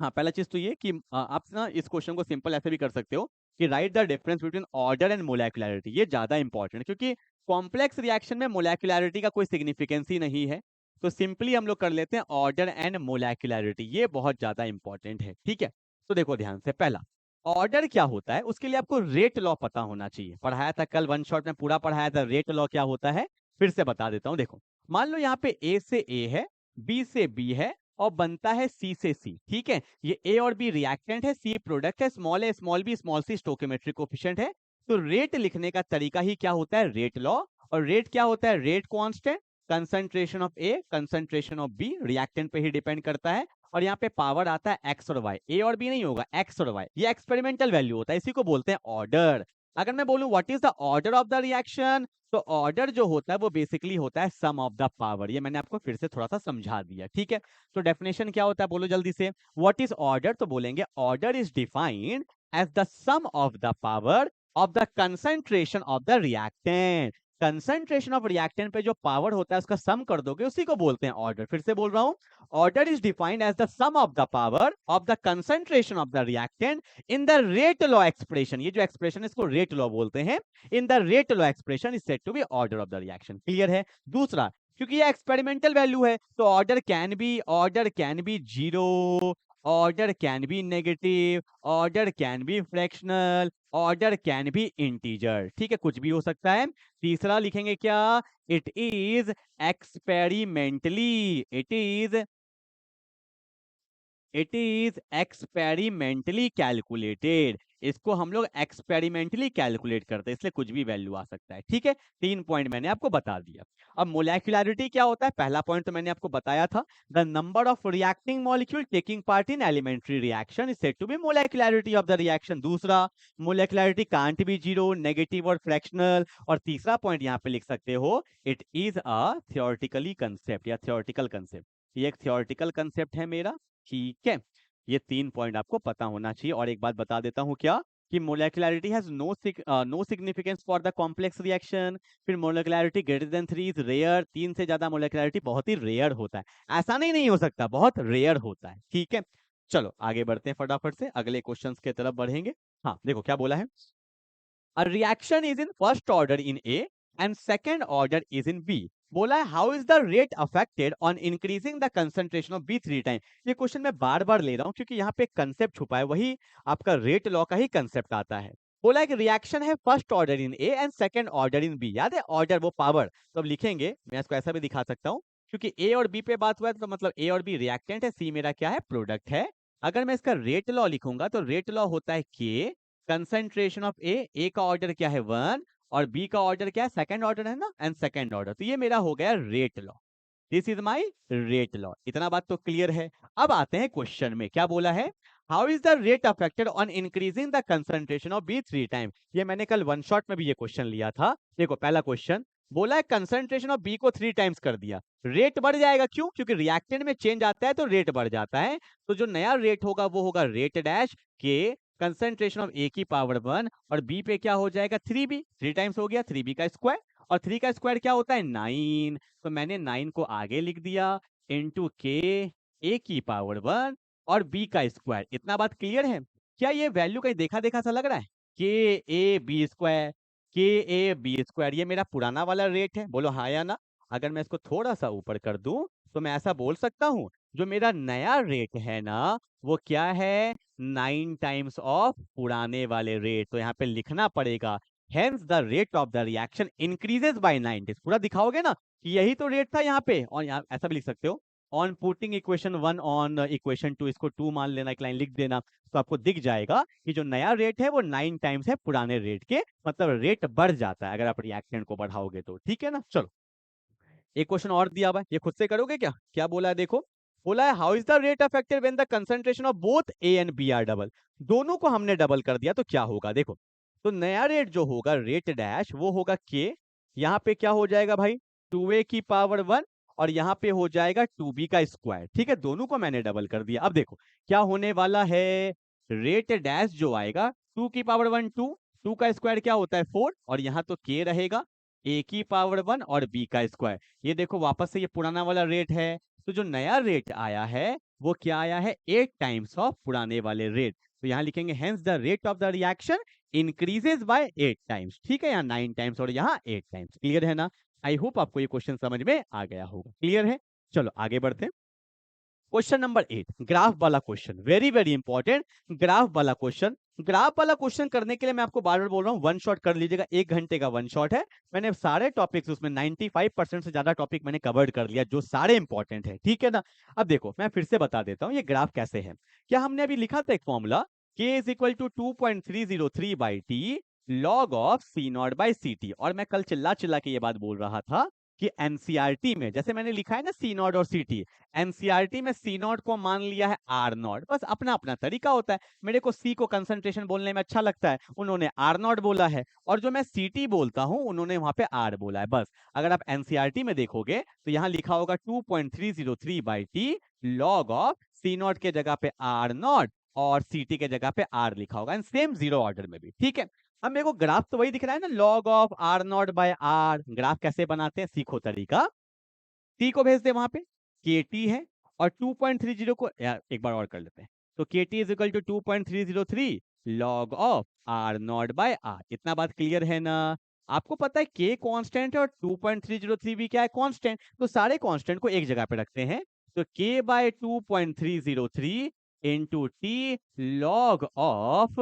हाँ पहला चीज तो ये कि आप ना इस क्वेश्चन को सिंपल ऐसे भी कर सकते हो कि write the difference between order and molecularity. ये ज्यादा इंपॉर्टेंट है क्योंकि कॉम्प्लेक्स रिएक्शन में मोलेक्युलैरिटी का कोई सिग्निफिकेंस ही नहीं है। तो सिंपली हम लोग कर लेते हैं ऑर्डर एंड मोलेक्युलैरिटी, ये बहुत ज्यादा इंपॉर्टेंट है, ठीक है। तो देखो ध्यान से, पहला ऑर्डर क्या होता है उसके लिए आपको रेट लॉ पता होना चाहिए। पढ़ाया था कल वन शॉट में, पूरा पढ़ाया था। रेट लॉ क्या होता है फिर से बता देता हूं। देखो मान लो यहाँ पे A से A है, B से B है और बनता है C से C, ठीक है। ये A और B रिएक्टेंट है, C प्रोडक्ट है, small a small b small c stoichiometric coefficient है। तो रेट लिखने का तरीका ही क्या होता है, रेट लॉ। और रेट क्या होता है, rate constant, concentration of A concentration of B, reactant पे ही डिपेंड करता है। और यहाँ पे पावर आता है एक्स और वाई, ए और बी नहीं होगा, एक्स और वाई। ये एक्सपेरिमेंटल वैल्यू होता है, इसी को बोलते हैं ऑर्डर। अगर मैं बोलूं what is the order of the reaction, तो ऑर्डर जो होता है वो बेसिकली होता है सम ऑफ द पावर। ये मैंने आपको फिर से थोड़ा सा समझा दिया, ठीक है। तो डेफिनेशन क्या होता है बोलो जल्दी से, व्हाट इज ऑर्डर, तो बोलेंगे order is defined as the sum of the power of the concentration of the reactant. Concentration of reactant पे जो पावर होता है उसका सम कर दोगे, उसी को बोलते हैं ऑर्डर। फिर से बोल रहा हूं, order is defined as the sum of the power of the concentration of the reactant in the rate law expression. ये जो एक्सप्रेशन है इसको रेट लॉ बोलते हैं। In the rate law expression is said to be order of the reaction. Clear है। दूसरा, क्योंकि ये एक्सपेरिमेंटल वैल्यू है तो order can be zero, order can be negative, order can be fractional, order can B integer, ठीक है, कुछ भी हो सकता है। तीसरा लिखेंगे क्या, it is experimentally, it is experimentally calculated. इसको हम लोग एक्सपेरिमेंटली कैलकुलेट करते हैं, इसलिए कुछ भी वैल्यू आ सकता है, ठीक है। 3 पॉइंट मैंने आपको बता दिया। अब मोलेक्युलैरिटी क्या होता है, पहला पॉइंट तो मैंने आपको बताया था, the number of reacting molecule taking part in elementary reaction is said to be molecularity of the reaction. दूसरा, molecularity can't be zero, negative और फ्रैक्शनल। और तीसरा पॉइंट यहाँ पे लिख सकते हो, it is a theoretically concept या थियोरेटिकल कंसेप्ट। ये एक थियोरेटिकल कंसेप्ट है मेरा, ठीक है। ये 3 पॉइंट आपको पता होना चाहिए। और एक बात बता देता हूं क्या, कि molecularity has no significance for the complex reaction. फिर molecularity greater than 3 is rare, 3 से ज्यादा मोलेक्युलैरिटी बहुत ही रेयर होता है। ऐसा नहीं हो सकता, बहुत रेयर होता है, ठीक है। चलो आगे बढ़ते हैं फटाफट से, अगले क्वेश्चंस की तरफ बढ़ेंगे। हाँ देखो क्या बोला है, A reaction is in first order in A and second order is in B. बोला है how is the rate affected on increasing the concentration of B 3 times। ये क्वेश्चन मैं बार बार ले रहा हूं क्योंकि यहाँ पे कंसेप्ट छुपा है, वही आपका रेट लॉ का ही कंसेप्ट आता है। बोला है कि रिएक्शन है first order in A and second order in B. याद है ऑर्डर वो पावर, तो अब लिखेंगे, मैं इसको ऐसा भी दिखा सकता हूँ, क्योंकि ए और बी पे बात हुआ है तो मतलब ए और बी रिएक्टेंट है, सी मेरा क्या है, प्रोडक्ट है। अगर मैं इसका रेट लॉ लिखूंगा तो रेट लॉ होता है के कंसेंट्रेशन ऑफ ए का ऑर्डर क्या है 1 और बी का ऑर्डर क्या है सेकंड ऑर्डर है ना, एंड सेकंड ऑर्डर, तो ये मेरा हो गया rate law. This is my rate law. इतना बात तो क्लियर है। अब आते हैं क्वेश्चन में, क्या बोला है, how is the rate affected on increasing the concentration of B 3 time. ये मैंने कल वन शॉट में भी ये क्वेश्चन लिया था। देखो पहला क्वेश्चन बोला है कंसंट्रेशन ऑफ बी को 3 टाइम्स कर दिया, रेट बढ़ जाएगा, क्यों, क्योंकि रिएक्टेंट में चेंज आता है तो रेट बढ़ जाता है। तो जो नया रेट होगा वो होगा रेट डैश के कंसंट्रेशन ऑफ ए की पावर 1 और बी पे क्या हो जाएगा 3b, 3 टाइम्स हो गया 3b का स्क्वायर, और 3 का स्क्वायर क्या होता है 9, तो मैंने 9 को आगे लिख दिया इनटू के ए की पावर 1 और बी का स्क्वायर। इतना बात क्लियर है। क्या ये वैल्यू कहीं देखा देखा सा लग रहा है, के ए बी स्क्वायर, के ए बी स्क्वायर, ये मेरा पुराना वाला रेट है, बोलो हाँ या ना। अगर मैं इसको थोड़ा सा ऊपर कर दूं तो मैं ऐसा बोल सकता हूं जो मेरा नया रेट है ना वो क्या है 9 टाइम्स ऑफ पुराने वाले रेट। तो यहाँ पे लिखना पड़ेगा hence the rate of the reaction increases by 9। पूरा दिखाओगे ना कि यही तो रेट था यहाँ पे, और यहाँ ऐसा भी लिख सकते हो on putting equation 1 on equation 2, इसको 2 मान लेना, एक लाइन लिख देना, तो आपको दिख जाएगा कि जो नया रेट है वो 9 टाइम्स है पुराने रेट के, मतलब रेट बढ़ जाता है अगर आप रिएक्टेंट को बढ़ाओगे तो, ठीक है ना। चलो एक क्वेश्चन और दिया हुआ है, ये खुद से करोगे क्या, क्या बोला है देखो, बोला है how is the rate affected when the concentration of both A and B are double. दोनों को हमने डबल कर दिया तो क्या होगा देखो, तो नया रेट जो होगा रेट डैश वो होगा के, यहाँ पे क्या हो जाएगा भाई 2a की पावर 1 और यहाँ पे हो जाएगा 2b का स्क्वायर, ठीक है, दोनों को मैंने डबल कर दिया। अब देखो क्या होने वाला है, रेट डैश जो आएगा 2 की पावर 1 2, 2 का स्क्वायर क्या होता है 4, और यहाँ तो के रहेगा ए की पावर 1 और बी का स्क्वायर। ये देखो वापस से ये पुराना वाला रेट है, तो जो नया रेट आया है वो क्या आया है 8 टाइम्स ऑफ पुराने वाले रेट। तो यहाँ लिखेंगे hence the rate of the reaction increases by 8 times, ठीक है, यहाँ 9 टाइम्स और यहाँ 8 टाइम्स। क्लियर है ना। आई होप आपको ये क्वेश्चन समझ में आ गया होगा। क्लियर है, चलो आगे बढ़ते हैं। क्वेश्चन नंबर 8 ग्राफ वाला question, very very important. Graph वाला क्वेश्चन, ग्राफ वाला क्वेश्चन करने के लिए मैं आपको बार बार बोल रहा हूँ वन शॉट कर लीजिएगा, 1 घंटे का वन शॉट है। मैंने सारे टॉपिक्स उसमें 95% से ज्यादा टॉपिक मैंने कवर्ड कर लिया जो सारे इंपॉर्टेंट है, ठीक है ना। अब देखो मैं फिर से बता देता हूँ ये ग्राफ कैसे है। क्या हमने अभी लिखा था एक formula K is equal to 2.303 by T log of C not by C T, और मैं कल चिल्ला चिल्ला के ये बात बोल रहा था कि एनसीईआरटी में जैसे मैंने लिखा है ना सी नॉट और सी टी, एनसीईआरटी में सी नॉट को मान लिया है आर नॉट, बस अपना अपना तरीका होता है। मेरे को सी को कंसंट्रेशन बोलने में अच्छा लगता है, उन्होंने आर नॉट बोला है, और जो मैं सी टी बोलता हूं उन्होंने वहां पे आर बोला है, बस। अगर आप एनसीईआरटी में देखोगे तो यहाँ लिखा होगा 2.303 by T log of C not के जगह पे आर नॉट और सी टी के जगह पे आर लिखा होगा, एंड सेम जीरो ऑर्डर में भी, ठीक है। अब मेरे को ग्राफ तो वही दिख रहा है ना, log of R not by R. Graph कैसे बनाते हैं, सीखो तरीका, टी को भेज दे वहां पे, के टी है, और 2.30 को यार एक बार और कर लेते हैं, तो K T is equal to 2.303 log of R not by R. इतना बात क्लियर है ना। आपको पता है के कांस्टेंट है और 2.303 भी क्या है कांस्टेंट, तो सारे कांस्टेंट को एक जगह पे रखते हैं, तो K by 2.303 into T log of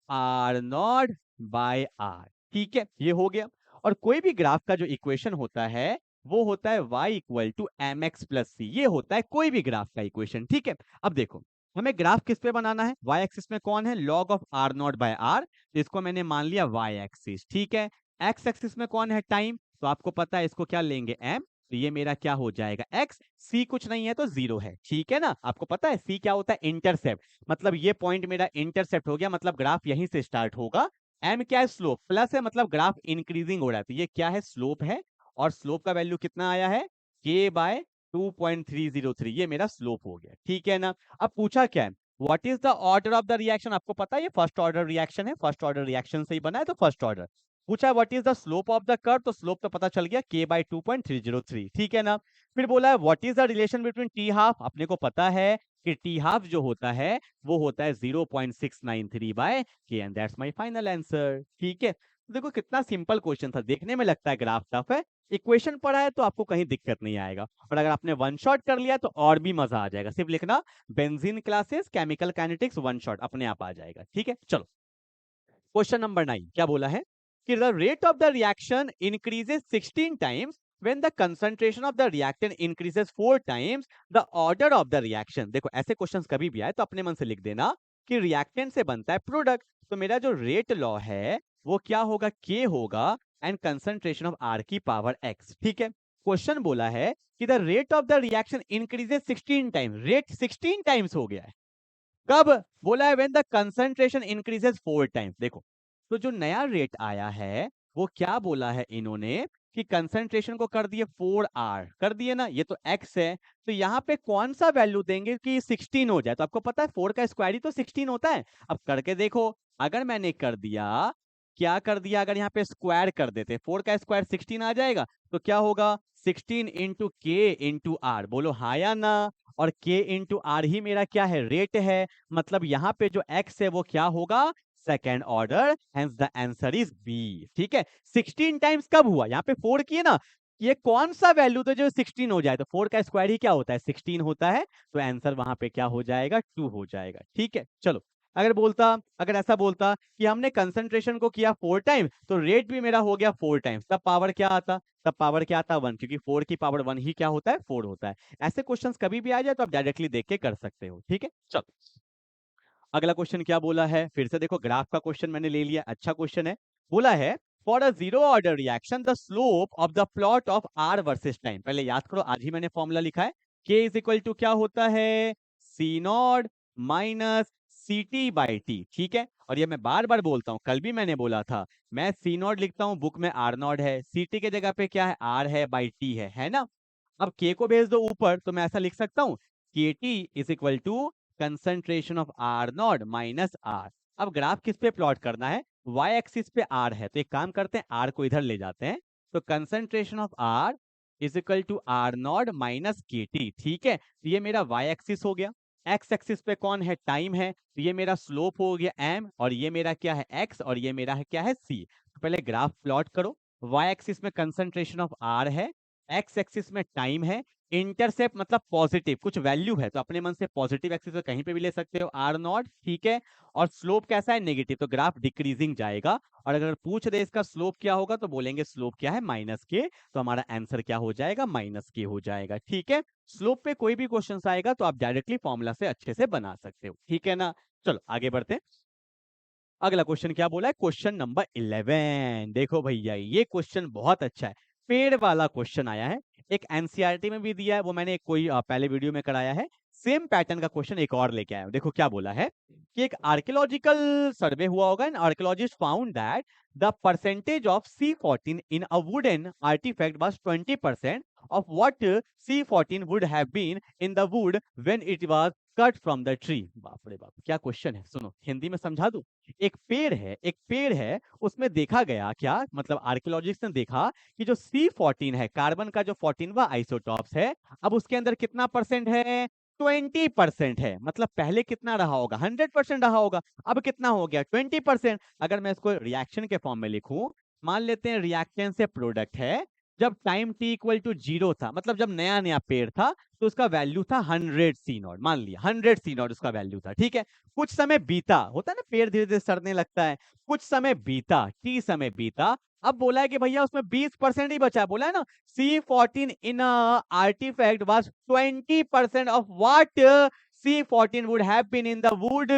R not by R, ठीक है, ये हो गया। और कोई भी ग्राफ का जो इक्वेशन होता है वो होता है y equal to M X plus C, ये होता है कोई भी ग्राफ का इक्वेशन, ठीक है। अब देखो हमें ग्राफ किस पे बनाना है, y एक्सिस में कौन है log of R not by R, तो इसको मैंने मान लिया y एक्सिस, ठीक है। x एक्सिस में कौन है टाइम, तो आपको पता है इसको क्या लेंगे m, तो ये मेरा क्या हो जाएगा x, c कुछ नहीं है तो 0 है, ठीक है ना। आपको पता है c क्या होता है इंटरसेप्ट, मतलब ये पॉइंट मेरा इंटरसेप्ट हो गया, मतलब ग्राफ यहीं से स्टार्ट होगा। m क्या है स्लोप, प्लस है मतलब ग्राफ इंक्रीजिंग हो रहा है, तो ये क्या है स्लोप है, और स्लोप का वैल्यू कितना आया है k बाय 2.303, ये मेरा स्लोप हो गया, ठीक है ना। अब पूछा क्या है what is the order of the reaction, आपको पता है ये फर्स्ट ऑर्डर रिएक्शन है, फर्स्ट ऑर्डर रिएक्शन से ही बना है तो फर्स्ट ऑर्डर। पूछा है what is the slope of the curve, तो स्लोप तो पता चल गया k बाय 2.303, ठीक है ना। फिर बोला है what is the relation between T half, अपने को पता है कि टी हाफ जो होता है वो होता है 0.693 बाय के, and that's my final answer, ठीक है। तो देखो कितना सिंपल क्वेश्चन था, देखने में लगता है ग्राफ टफ है, इक्वेशन पढ़ा है तो आपको कहीं दिक्कत नहीं आएगा, और अगर आपने वन शॉट कर लिया तो और भी मजा आ जाएगा। सिर्फ लिखना benzene classes chemical kinetics one shot, अपने आप आ जाएगा, ठीक है। चलो क्वेश्चन नंबर 9 क्या बोला है कि the rate of the reaction increases 16 times when the concentration of the reactant increases 4 times the order of the reaction. देखो ऐसे क्वेश्चंस कभी भी आए तो अपने मन से लिख देना कि रिएक्टेंट से बनता है प्रोडक्ट, तो मेरा जो रेट लॉ है वो क्या होगा, के होगा एंड कंसंट्रेशन ऑफ आर की पावर एक्स। ठीक है, क्वेश्चन बोला है कि the rate of the reaction increases 16 times, rate 16 times हो गया है। कब बोला है, when the concentration increases 4 times. देखो तो जो नया रेट आया है वो क्या बोला है इन्होंने कि कंसंट्रेशन को कर दिए 4R कर दिए ना, ये तो x है, तो यहाँ पे कौन सा वैल्यू देंगे कि 16 हो जाए। तो आपको पता है 4 का स्क्वायर ही तो 16 होता है। अब करके देखो, अगर मैंने कर दिया, क्या कर दिया, अगर यहाँ पे स्क्वायर कर देते 4 का स्क्वायर 16 आ जाएगा, तो क्या होगा 16 इंटू के इंटू आर। बोलो हाँ या ना। और k इंटू आर ही मेरा क्या है, रेट है। मतलब यहाँ पे जो x है वो क्या होगा, second order, hence the answer is B. ठीक है, 16 टाइम्स कब हुआ, यहाँ पे 4 किए ना, ये कौन सा वैल्यू तो जो 16 हो जाए, तो 4 का स्क्वायर ही क्या होता है, 16 होता है, तो आंसर वहां पे क्या हो जाएगा, 2 हो जाएगा। ठीक है, चलो अगर ऐसा बोलता कि हमने कंसंट्रेशन को किया 4 टाइम तो रेट भी मेरा हो गया 4 टाइम्स, तब पावर क्या आता, तब पावर क्या आता 1, क्योंकि 4 की पावर 1 ही क्या होता है, 4 होता है। ऐसे क्वेश्चंस कभी भी आ जाए तो आप डायरेक्टली देख के कर सकते हो। ठीक है, चलो अगला क्वेश्चन क्या बोला है, फिर से देखो ग्राफ का क्वेश्चन मैंने ले लिया, अच्छा क्वेश्चन है। बोला है for a zero order reaction the slope of the plot of R versus time. पहले याद करो, आज ही मैंने फॉर्मूला लिखा है, के इज इक्वल टू क्या होता है, C not minus C T by T. ठीक है, और ये मैं बार बार बोलता हूँ, कल भी मैंने बोला था, मैं सी नॉट लिखता हूँ, बुक में आर नॉट है, सी टी के जगह पे क्या है, आर है बाई टी है ना। अब के को भेज दो ऊपर, तो मैं ऐसा लिख सकता हूँ, K T is equal to concentration of R not minus R. अब ग्राफ किस पे प्लॉट करना है, वाई एक्सिस पे आर है, तो एक काम करते हैं, आर को इधर ले जाते हैं, तो concentration of R is equal to R not minus K T. ठीक है, तो ये मेरा वाई एक्सिस हो गया, एक्स एक्सिस पे कौन है, टाइम है, तो ये मेरा स्लोप हो गया एम, और ये मेरा क्या है, एक्स, और ये मेरा है क्या है, सी। तो पहले ग्राफ प्लॉट करो, वाई एक्सिस में कंसंट्रेशन ऑफ आर है, एक्स एक्सिस में टाइम है, इंटरसेप्ट मतलब पॉजिटिव कुछ वैल्यू है, तो अपने मन से पॉजिटिव एक्सिस कहीं पे भी ले सकते हो, आर नॉट। ठीक है, और स्लोप कैसा है, नेगेटिव, तो ग्राफ डिक्रीजिंग जाएगा। और अगर पूछ दे इसका स्लोप क्या होगा, तो बोलेंगे स्लोप क्या है, माइनस के, तो हमारा आंसर क्या हो जाएगा, माइनस के हो जाएगा। ठीक है, स्लोप पे कोई भी क्वेश्चन आएगा तो आप डायरेक्टली फॉर्मूला से अच्छे से बना सकते हो। ठीक है ना, चलो आगे बढ़ते हैं। अगला क्वेश्चन क्या बोला है, क्वेश्चन नंबर 11। देखो भैया ये क्वेश्चन बहुत अच्छा है, पेड़ वाला क्वेश्चन आया है, एक एनसीईआरटी में भी दिया है, वो मैंने कोई पहले वीडियो में कराया है, सेम पैटर्न का क्वेश्चन एक और लेके आया हूं। देखो क्या बोला है कि एक आर्कियोलॉजिकल सर्वे हुआ होगा and archaeologist found that the percentage of C14 in a wooden artifact was 20% of what C14 would have been in the wood when it was cut from the tree। बाप रे बाप, क्या question है, सुनो हिंदी में समझा दूं। एक पेड़ है उसमें देखा गया क्या, मतलब आर्कियोलॉजिस्ट ने देखा कि जो C14 है, कार्बन का जो 14वां आइसोटॉप्स है, अब उसके अंदर कितना परसेंट है, 20% है। मतलब पहले कितना रहा होगा, 100% रहा होगा, अब कितना हो गया, 20%। अगर मैं इसको रिएक्शन के फॉर्म में लिखूं, मान लेते हैं रिएक्शन से प्रोडक्ट है, जब टाइम t इक्वल टू 0 था, मतलब जब नया नया पेड़ था, तो उसका वैल्यू था 100 सी नॉट, मान लिया 100 सी नॉट उसका वैल्यू था। ठीक है, कुछ समय बीता, होता है ना पेड़ धीरे धीरे सड़ने लगता है, कुछ समय बीता, टी समय बीता, अब बोला है कि भैया उसमें 20% ही बचा है, बोला है ना C14 in artifact was 20% of what C14 would have been in the wood.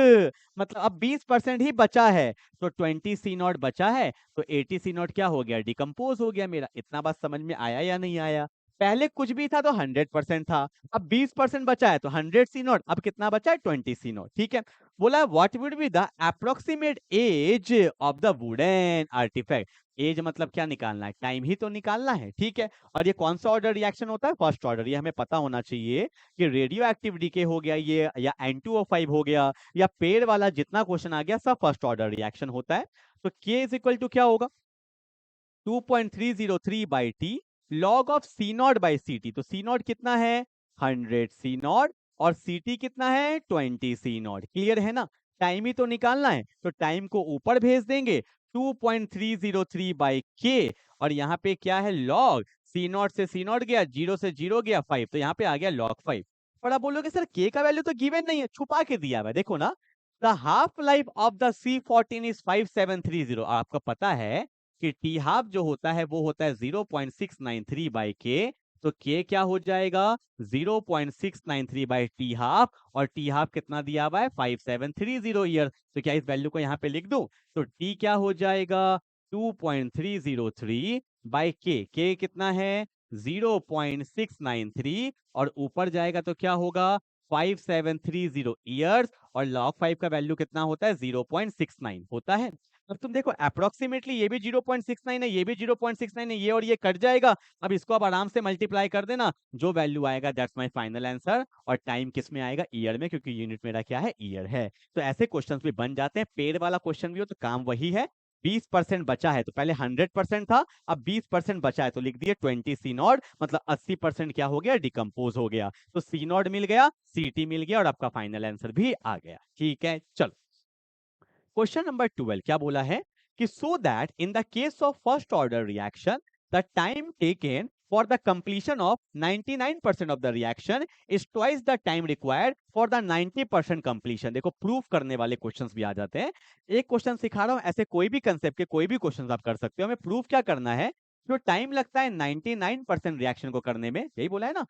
मतलब अब 20% ही बचा है, तो 20 सी नॉट बचा है, तो 80 सी नॉट क्या हो गया, डिकम्पोज हो गया मेरा। इतना बात समझ में आया या नहीं आया, पहले कुछ भी था तो 100% था, अब 20% बचा है तो 100 सी नॉट, अब कितना बचा है 20 सी नॉट। ठीक है, बोला what would be the approximate age of the wooden artifact. Age मतलब क्या निकालना है, टाइम ही तो निकालना है। ठीक है, और ये कौन सा ऑर्डर रिएक्शन होता है, फर्स्ट ऑर्डर, ये हमें पता होना चाहिए कि रेडियो एक्टिव डीके हो गया ये, या N2O5 हो गया, या पेड़ वाला जितना क्वेश्चन आ गया सब फर्स्ट ऑर्डर रिएक्शन होता है। तो K इज इक्वल टू क्या होगा, 2.303 by T log of C not by C T. तो सी नॉट कितना है, 100 सी नॉट, और सी टी कितना है, 20 सी नॉट। क्लियर है ना, टाइम ही तो निकालना है, तो टाइम को ऊपर भेज देंगे 2.303 बाई के, और यहाँ पे क्या है, लॉग सी नॉट से सी नॉट गया, 0 से 0 गया 5, तो यहाँ पे आ गया लॉग 5। और आप बोलोगे सर के का वैल्यू तो गिवन नहीं है, छुपा के दिया हुआ है, देखो ना, the half life of the C14 is 5730। आपको पता है कि टी हाफ जो होता है वो होता है 0.693 बाई के, तो के क्या हो जाएगा 0.693 बाई टी हाफ, और टी हाफ कितना दिया हुआ है 5730 ईयर, तो क्या इस वैल्यू को यहाँ पे लिख दूं, तो टी क्या हो जाएगा 2.303 बाई के कितना है 0.693, और ऊपर जाएगा तो क्या होगा 5730 ईयर्स, और log 5 का वैल्यू कितना होता है 0.69 होता है। अब तुम देखो अप्रोक्सीमेटली ये भी 0.69 है, ये भी 0.69 है, ये और ये कट जाएगा। अब इसको अब आराम से मल्टीप्लाई कर देना, जो वैल्यू आएगा दैट्स माय फाइनल आंसर, और टाइम किस में आएगा ईयर में, क्योंकि यूनिट मेरा क्या है ईयर है। तो ऐसे क्वेश्चंस भी बन जाते हैं, पेड वाला क्वेश्चन भी हो तो काम वही है। 20% बचा है, तो पहले 100% था, अब 20% बचा है तो लिख दिए 20 सी नॉट, मतलब 80% क्या हो गया डिकम्पोज हो गया, तो सी नॉट मिल गया, सीटी मिल गया, और आपका फाइनल आंसर भी आ गया। ठीक है, चलो क्वेश्चन नंबर 12 क्या बोला है कि so that in the case of first order reaction the time taken for the completion of 99% of the reaction is twice the time required for the 90% completion. देखो प्रूफ करने वाले क्वेश्चंस भी आ जाते हैं, एक क्वेश्चन सिखा रहा हूं, ऐसे कोई भी कंसेप्ट के कोई भी क्वेश्चंस आप कर सकते हो। हमें प्रूफ क्या करना है, जो टाइम लगता है 99% रिएक्शन को करने में, यही बोला है ना,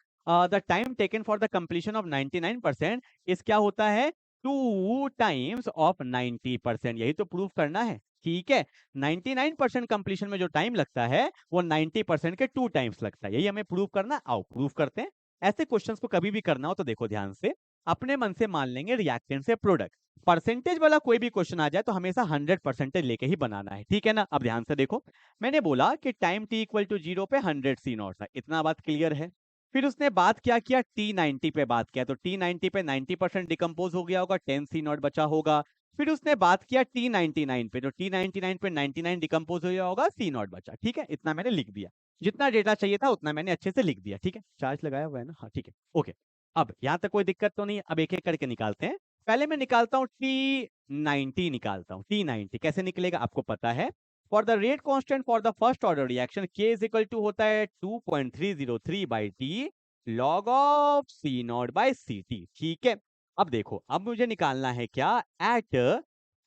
the time taken for the completion of 99% इस क्या होता है 2 टाइम्स ऑफ 90%, यही तो प्रूफ करना है। ठीक है, 99% कंप्लीशन में जो टाइम लगता है वो 90% के 2 टाइम्स लगता है, यही हमें प्रूफ करना। आओ प्रूफ करते हैं। ऐसे क्वेश्चंस को कभी भी करना हो तो देखो ध्यान से, अपने मन से मान लेंगे रिएक्टेंट से प्रोडक्ट, परसेंटेज वाला कोई भी क्वेश्चन आ जाए तो हमेशा 100% लेके ही बनाना है। ठीक है ना, अब ध्यान से देखो, मैंने बोला कि टाइम t इक्वल टू 0 पे 100 सी नॉट था, इतना बात क्लियर है। फिर उसने बात क्या किया T90 पे बात किया, तो T90 पे 90% डिकम्पोज हो गया होगा, 10 सी नॉट बचा होगा। फिर उसने बात किया T99 पे, तो T99 पे 99 डिकम्पोज हो गया होगा, सी नॉट बचा। ठीक है, इतना मैंने लिख दिया, जितना डेटा चाहिए था उतना मैंने अच्छे से लिख दिया। ठीक है, चार्ज लगाया हुआ है ना, हाँ ठीक है ओके। अब यहाँ तक कोई दिक्कत तो नहीं, अब एक एक करके निकालते हैं। पहले मैं निकालता हूँ T90, निकालता हूँ T90 कैसे निकलेगा आपको पता है। For the rate constant for the first order reaction K is equal to होता है 2.303 by T log of C not by C T. ठीक है, अब देखो, अब मुझे निकालना है क्या एट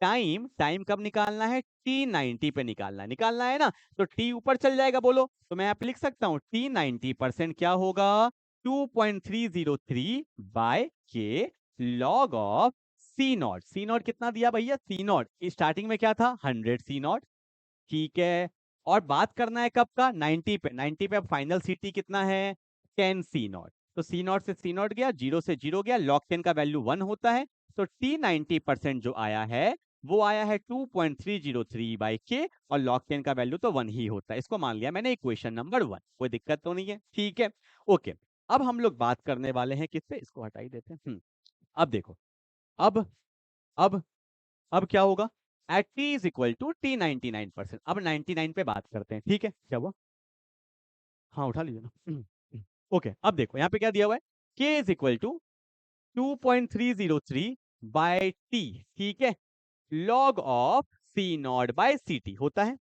टाइम, टाइम कब निकालना है T90 पे निकालना है ना, तो T ऊपर चल जाएगा बोलो, तो मैं यहाँ पे लिख सकता हूँ T90% क्या होगा 2.303 by K log of C not. C not कितना दिया भैया, सी नॉट स्टार्टिंग में क्या था 100 सी नॉट। ठीक है, और बात करना है कब का 90 पे, 90 पे अब फाइनल सीटी कितना है 10 सी नॉट, तो सी नॉट से सी नॉट गया, जीरो से जीरो गया, लॉग 10 का वैल्यू 1 होता है, तो T90% जो आया है वो आया है 2.303 बाई के, और लॉग 10 का वैल्यू तो 1 ही होता है। इसको मान लिया मैंने इक्वेशन नंबर 1, कोई दिक्कत तो नहीं है। ठीक है ओके, अब हम लोग बात करने वाले हैं किस पे, इसको हटा ही देते हैं। अब देखो, अब अब अब क्या होगा at T is equal to T99%, अब 99 पे बात करते हैं। ठीक है, क्या हुआ, हाँ उठा लीजिए ना। ओके, अब देखो यहाँ पे क्या दिया हुआ है, k is equal to 2.303 by T. ठीक है, log of C not by C T होता है।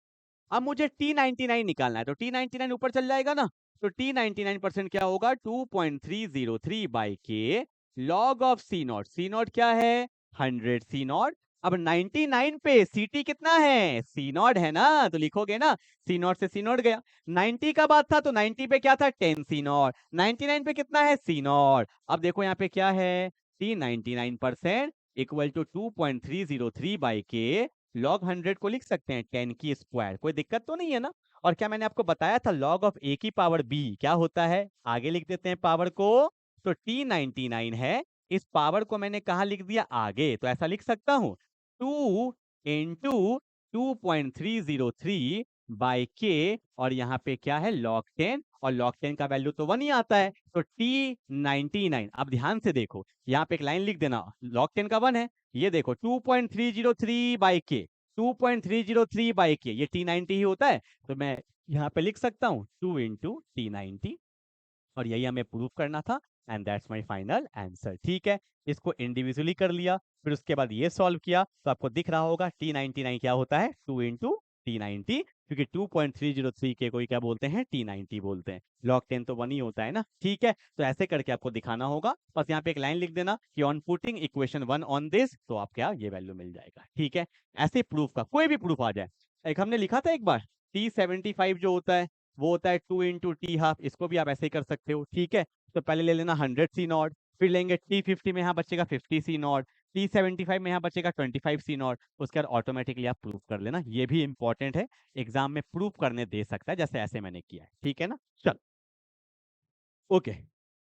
अब मुझे T99 निकालना है, तो T99 ऊपर चल जाएगा ना, तो T99% क्या होगा 2.303 by K log of C not. C naught क्या है 100 सी नॉट। अब 99 पे सी कितना है सी नॉट है ना, तो लिखोगे ना सी नॉट से सी नॉट गया। 90 का बात था तो 90 पे क्या था 10 सी नॉट, 99 पे कितना है सी नॉट। अब देखो यहाँ पे क्या है T99% equal to 2.303 by K log 100 को लिख सकते हैं 10 की स्क्वायर, कोई दिक्कत तो नहीं है ना। और क्या मैंने आपको बताया था लॉग ऑफ ए की पावर बी क्या होता है, आगे लिख देते हैं पावर को, तो T99 है, इस पावर को मैंने कहा लिख दिया आगे, तो ऐसा लिख सकता हूँ 2 इंटू 2.303 बाई के, और यहाँ पे क्या है log 10, और log 10 का वैल्यू तो 1 ही आता है, तो T99। अब ध्यान से देखो, यहाँ पे एक लाइन लिख देना, log 10 का 1 है, ये देखो 2.303 बाई के, 2.303 बाई के, ये T90 ही होता है, तो मैं यहाँ पे लिख सकता हूँ 2 इंटू T90, और यही हमें प्रूव करना था, and that's my final answer. ठीक है, इसको इंडिविजुअली कर लिया, फिर उसके बाद ये सॉल्व किया, तो आपको दिख रहा होगा T99 क्या होता है 2 इंटू T90, क्योंकि 2.303 के कोई क्या बोलते हैं T90 बोलते हैं, log 10 तो 1 ही होता है ना। ठीक है, तो ऐसे करके आपको दिखाना होगा, बस यहाँ पे एक लाइन लिख देना कि on putting equation 1 on this, तो आप क्या ये वैल्यू मिल जाएगा। ठीक है, ऐसे प्रूफ का कोई भी प्रूफ आ जाए, एक हमने लिखा था एक बार T75 जो होता है वो होता है 2 इंटू टी हाफ, इसको भी आप ऐसे ही कर सकते हो, ठीक है। तो पहले ले लेना 100 सी नॉट, फिर लेंगे T50 में यहाँ बचेगा 50 सी नॉट, T75 में यहाँ बचेगा 25 सी नॉट, उसके बाद ऑटोमेटिकली आप प्रूफ कर लेना। ये भी इंपॉर्टेंट है, एग्जाम में प्रूफ करने दे सकता है, जैसे ऐसे मैंने किया है, ठीक है ना। चल ओके,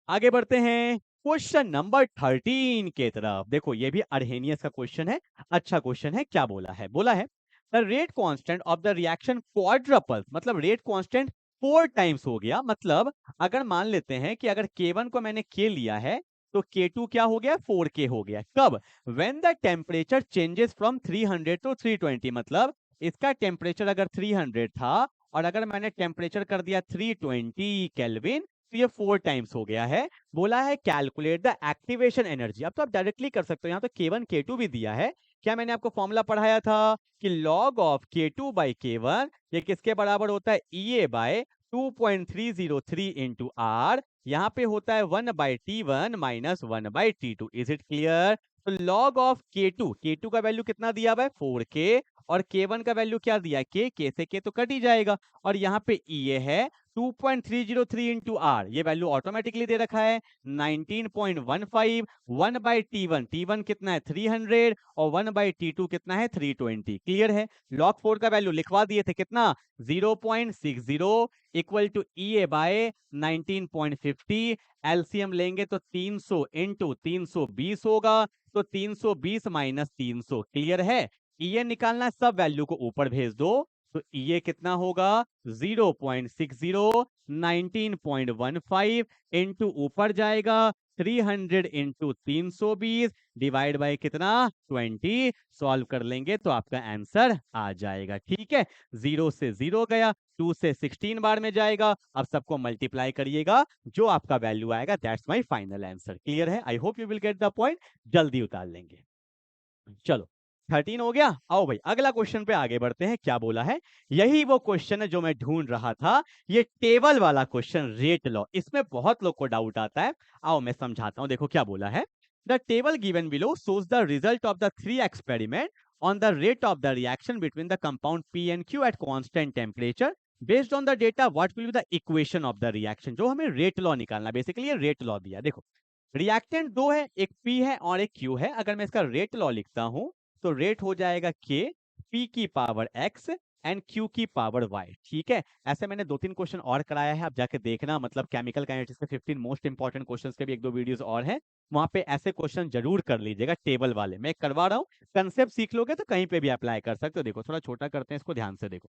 आगे बढ़ते हैं क्वेश्चन नंबर 13 के तरफ। देखो ये भी अर्हेनियस का क्वेश्चन है, अच्छा क्वेश्चन है। क्या बोला है the rate constant of the reaction quadruple, मतलब रेट कांस्टेंट 4 टाइम्स हो गया। मतलब अगर मान लेते हैं कि अगर K1 को मैंने K लिया है तो K2 क्या हो गया, 4K हो गया। कब? When the temperature changes from 300 to 320, मतलब इसका टेम्परेचर अगर 300 था और अगर मैंने टेम्परेचर कर दिया 320 केल्विन, तो ये 4 टाइम्स हो गया है। बोला है कैलकुलेट द एक्टिवेशन एनर्जी। अब तो आप डायरेक्टली कर सकते हो, यहाँ तो K1 K2 भी दिया है। क्या मैंने आपको फॉर्मूला पढ़ाया था कि log of K2 by K1 ये किसके बराबर होता है, EA बाय 2.303 इंटू आर, यहाँ पे होता है 1 by T1 minus 1 by T2। Is it clear? तो log ऑफ K2 का वैल्यू कितना दिया हुआ है 4K, और K1 का वैल्यू क्या दिया है K से K तो कट ही जाएगा, और यहाँ पे EA है 2.303 इंटू आर, ये वैल्यू ऑटोमेटिकली दे रखा है 19.15, 1 बाई T1 कितना है 300 और 1 बाई T2 कितना है 320। क्लियर है? log 4 का वैल्यू लिखवा दिए थे कितना 0.60 equal to EA by 19.50। LCM लेंगे तो 300 इंटू 320 होगा, तो 320 माइनस 300। क्लियर है? EA निकालना, सब वैल्यू को ऊपर भेज दो, तो ये कितना होगा 0.60 19.15 इंटू ऊपर जाएगा 300 इंटू 320 डिवाइड बाय कितना 20। सॉल्व कर लेंगे तो आपका आंसर आ जाएगा, ठीक है। 0 से 0 गया, 2 से 16 बार में जाएगा, अब सबको मल्टीप्लाई करिएगा, जो आपका वैल्यू आएगा that's my final answer. Clear है? I hope you will get the point, जल्दी उतार लेंगे। चलो 13 हो गया। आओ भाई अगला क्वेश्चन पे आगे बढ़ते हैं। क्या बोला है, यही वो क्वेश्चन है जो मैं ढूंढ रहा था, ये टेबल वाला क्वेश्चन, रेट लॉ। इसमें बहुत लोग को डाउट आता है, आओ मैं समझाता हूं। देखो क्या बोला है, the table given below shows the result of the 3 experiment on the rate of the reaction between the compound P and Q at constant temperature. Based on the data, what will be the equation of the reaction? जो हमें rate law निकालना, basically ये rate law दिया। देखो reactant दो है, एक P है और एक Q है। अगर मैं इसका रेट लॉ लिखता हूं तो रेट हो जाएगा K, P की पावर X एंड Q की पावर Y। ठीक है, ऐसे मैंने 2-3 क्वेश्चन और कराया है, आप जाके देखना। मतलब केमिकल काइनेटिक्स के 15 मोस्ट इंपॉर्टेंट क्वेश्चंस के भी 1-2 वीडियोस और हैं, वहां पे ऐसे क्वेश्चन जरूर कर लीजिएगा टेबल वाले। मैं करवा रहा हूँ, कंसेप्ट सीख लोगे तो कहीं पे भी अप्लाई कर सकते हो। देखो थोड़ा छोटा करते हैं इसको, ध्यान से देखो।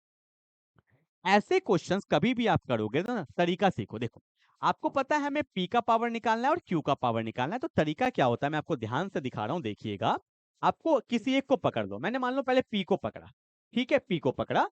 ऐसे क्वेश्चंस कभी भी आप करोगे तो ना तरीका सीखो। देखो आपको पता है हमें P का पावर निकालना है और Q का पावर निकालना है, तो तरीका क्या होता है मैं आपको ध्यान से दिखा रहा हूं, देखिएगा। आपको किसी एक को पकड़ लो, मैंने मान लो पहले P को पकड़ा, ठीक है, P को पकड़ा।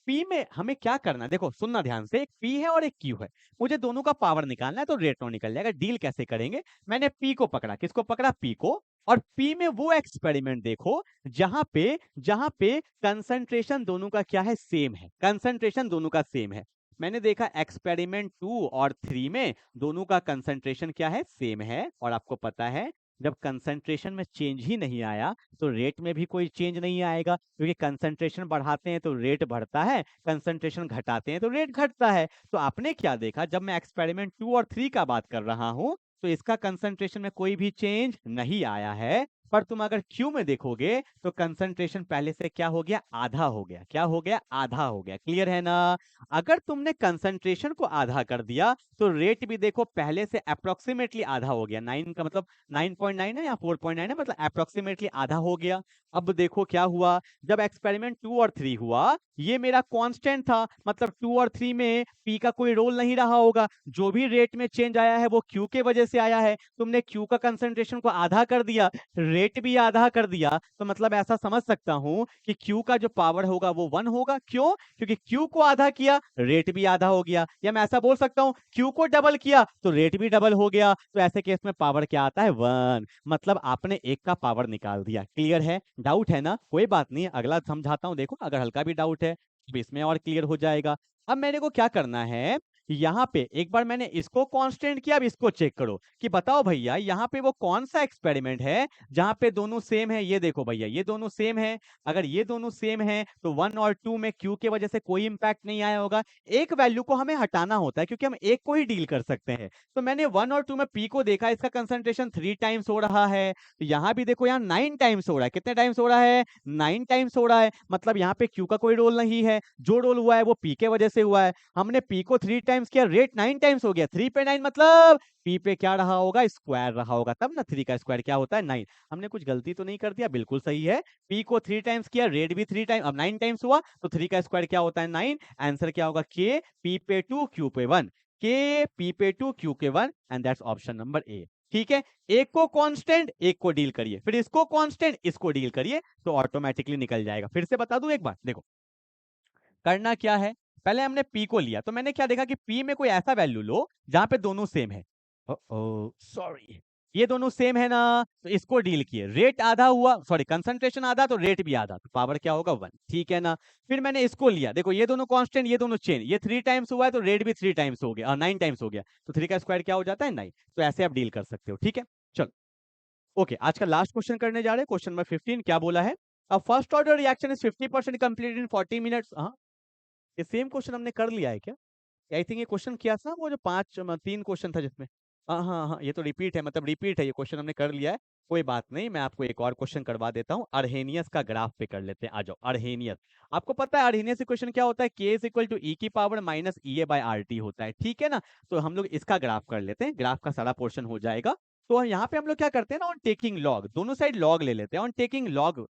P में हमें क्या करना है, देखो सुनना ध्यान से, एक P है और एक Q है, मुझे दोनों का पावर निकालना है, तो रेट नो निकल जाएगा। डील कैसे करेंगे, मैंने P को पकड़ा, किसको पकड़ा P को, और P में वो एक्सपेरिमेंट देखो जहां पे कंसंट्रेशन दोनों का क्या है, सेम है, कंसंट्रेशन दोनों का सेम है। मैंने देखा एक्सपेरिमेंट 2 और 3 में दोनों का कंसंट्रेशन क्या है, सेम है। और आपको पता है जब कंसंट्रेशन में चेंज ही नहीं आया तो रेट में भी कोई चेंज नहीं आएगा, क्योंकि कंसंट्रेशन बढ़ाते हैं तो रेट बढ़ता है, कंसंट्रेशन घटाते हैं तो रेट घटता है। तो आपने क्या देखा, जब मैं एक्सपेरिमेंट 2 और 3 का बात कर रहा हूं तो इसका कंसंट्रेशन में कोई भी चेंज नहीं आया है। पर तुम अगर Q में देखोगे तो कंसंट्रेशन पहले से क्या हो गया, आधा हो गया। क्या हो गया, आधा हो गया। क्लियर है ना? अगर तुमने कंसंट्रेशन को आधा कर दिया तो रेट भी देखो पहले से अप्रोक्सीमेटली आधा हो गया। 9 का मतलब 9.9 है या 4.9 है, मतलब अप्रोक्सीमेटली आधा हो गया। अब देखो क्या हुआ, जब एक्सपेरिमेंट 2 और 3 हुआ, ये मेरा कांस्टेंट था, मतलब 2 और 3 में P का कोई रोल नहीं रहा होगा। जो भी रेट में चेंज आया है वो Q के वजह से आया है। तुमने Q का कंसंट्रेशन को आधा कर दिया, रेट भी आधा कर दिया, तो मतलब ऐसा समझ सकता हूं कि Q का जो पावर होगा वो 1 होगा। क्यों? क्योंकि Q को आधा किया, रेट भी आधा हो गया। या मैं ऐसा बोल सकता हूं Q को डबल किया तो रेट भी डबल हो गया। तो ऐसे केस में पावर क्या आता है, 1। मतलब आपने एक का पावर निकाल दिया। क्लियर है? डाउट है ना? कोई बात नहीं, अगला समझाता हूं। देखो अगर हल्का भी डाउट है तो इसमें और क्लियर हो जाएगा। अब मेरे को क्या करना है, यहाँ पे एक बार मैंने इसको कांस्टेंट किया, अब इसको चेक करो कि बताओ भैया यहाँ पे वो कौन सा एक्सपेरिमेंट है जहां पे दोनों सेम है। ये देखो भैया, ये दोनों सेम है। अगर ये दोनों सेम है तो 1 और 2 में क्यू के वजह से कोई इंपैक्ट नहीं आया होगा। एक वैल्यू को हमें हटाना होता है क्योंकि हम एक को ही डील कर सकते हैं। तो मैंने 1 और 2 में पी को देखा, इसका कंसंट्रेशन 3 टाइम्स हो रहा है। तो यहाँ भी देखो, यहाँ 9 टाइम्स हो रहा है। कितने टाइम्स हो रहा है? 9 टाइम्स हो रहा है। मतलब यहाँ पे क्यू का कोई रोल नहीं है, जो रोल हुआ है वो पी के वजह से हुआ है। हमने पी को 3 टाइम्स किया, रेट 9 टाइम्स हो गया। 3 पे 9 मतलब पी पे क्या रहा होगा? स्क्वायर रहा होगा, तब ना 3 का स्क्वायर क्या होता है? 9। हमने कुछ गलती तो नहीं कर दिया? बिल्कुल सही है। पी को 3 टाइम्स किया, रेट भी 3 टाइम, अब 9 टाइम्स हुआ तो 3 का स्क्वायर क्या होता है? 9। आंसर क्या होगा? के पी पे 2 क्यू पे 1। के पी पे 2 क्यू के 1 and that's option number A. ठीक है, एक को कांस्टेंट एक को डील करिए, फिर इसको कांस्टेंट इसको डील करिए तो ऑटोमेटिकली निकल जाएगा। फिर से बता दूं एक बार, देखो करना क्या है। पहले हमने पी को लिया तो मैंने क्या देखा कि पी में कोई ऐसा वैल्यू लो जहां पे दोनों सेम है। सॉरी, ये दोनों सेम है ना, तो इसको डील किए। रेट आधा हुआ, सॉरी कंसंट्रेशन आधा तो रेट भी आधा, तो पावर क्या होगा? 1। ठीक है ना। फिर मैंने इसको लिया, देखो ये दोनों कांस्टेंट ये दोनों चेन, ये 3 टाइम्स हुआ है तो रेट भी 3 टाइम्स हो गया, 9 टाइम्स हो गया, तो 3 का स्क्वायर क्या हो जाता है? 9। तो ऐसे आप डील कर सकते हो। ठीक है, चलो ओके, आज का लास्ट क्वेश्चन करने जा रहे हैं। क्वेश्चन नंबर 15 क्या बोला है? A first order reaction is 50% complete in 40 minutes. ये सेम क्वेश्चन हमने कर लिया है क्या? आई थिंक ये क्वेश्चन किया था वो जो 3 क्वेश्चन था जिसमें। हाँ हाँ हाँ, ये तो रिपीट है, मतलब रिपीट है, ये क्वेश्चन हमने कर लिया है। कोई बात नहीं, मैं आपको एक और क्वेश्चन करवा देता हूँ। अर्हेनियस का ग्राफ पे कर लेते हैं, आ जाओ। अर्हेनियस, आपको पता है अर्हेनियस इक्वेशन क्या होता है? के इज इक्वल टू ई की power minus E A by R T होता है। ठीक है ना। तो हम लोग इसका ग्राफ कर लेते हैं, ग्राफ का सारा पोर्शन हो जाएगा। तो यहाँ पे हम लोग क्या करते हैं ना, ऑन टेकिंग लॉग, दोनों साइड लॉग ले लेते हैं। On taking log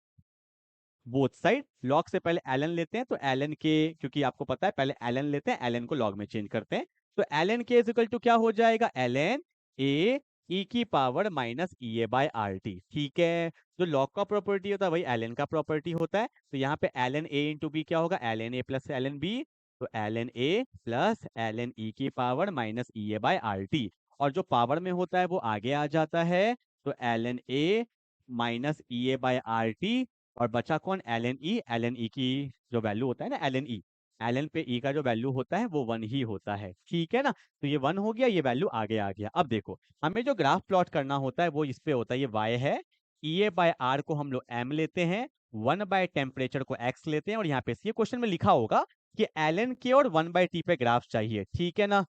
both side, log से पहले एलन लेते हैं तो एलन के, क्योंकि आपको पता है पहले एलन लेते हैं, एलन को लॉग में चेंज करते हैं। तो एलन के इज इक्वल टू क्या हो जाएगा? एलन ए ई की power minus E A by R T. ठीक है, जो लॉग का प्रॉपर्टी होता है वही एलन का प्रॉपर्टी होता है। तो यहाँ पे एलन ए इंटू बी क्या होगा? एलन ए प्लस एलन बी। तो एलन ए प्लस एलन ई की power minus E A by R T, और जो पावर में होता है वो आगे आ जाता है। तो Elon A minus E A by R T, और बचा कौन? एलन ई। एलन ई की जो वैल्यू होता है ना, एलन ई, एलन पे ई का जो वैल्यू होता है वो 1 ही होता है। ठीक है ना। तो ये 1 हो गया, ये वैल्यू आगे आ गया। अब देखो, हमें जो ग्राफ प्लॉट करना होता है वो इस पे होता है, ये y है। ई ए बाय आर को हम लोग m लेते हैं, 1 बाय टेम्परेचर को x लेते हैं, और यहाँ पे ये क्वेश्चन में लिखा होगा कि एलन के और 1 बाय टी पे ग्राफ चाहिए। ठीक है ना।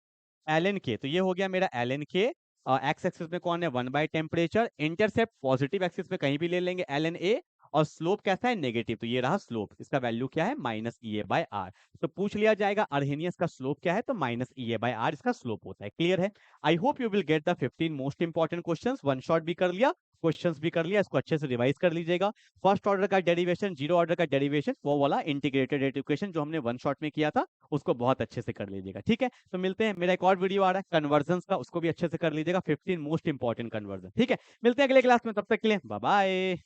एलन के, तो ये हो गया मेरा एलन के। एक्स एक्सिस में कौन है? 1 by temperature. Intercept positive axis में कहीं भी ले लेंगे एलन ए, और स्लोप कैसा है? नेगेटिव, तो ये रहा स्लोप। इसका वैल्यू क्या है? Minus E A by R. तो पूछ लिया जाएगा अर्हेनियस का स्लोप क्या है, तो minus E A by R इसका स्लोप होता है। क्लियर है? I hope you will get the 15 most important questions. One shot भी कर लिया, क्वेश्चंस भी कर लिया, इसको अच्छे से रिवाइज कर लीजिएगा। फर्स्ट ऑर्डर का डेरिवेशन, जीरो ऑर्डर का डेरिवेशन, वो वाला इंटीग्रेटेड इक्वेशन जो हमने वन शॉट में किया था, उसको बहुत अच्छे से कर लीजिएगा। ठीक है, तो मिलते हैं। मेरा एक और वीडियो आ रहा है कन्वर्जन का, उसको भी अच्छे से कर लीजिएगा, 15 मोस्ट इंपॉर्टेंट कन्वर्जन। ठीक है, मिलते हैं अगले क्लास में, तब तक के लिए बाय बाय।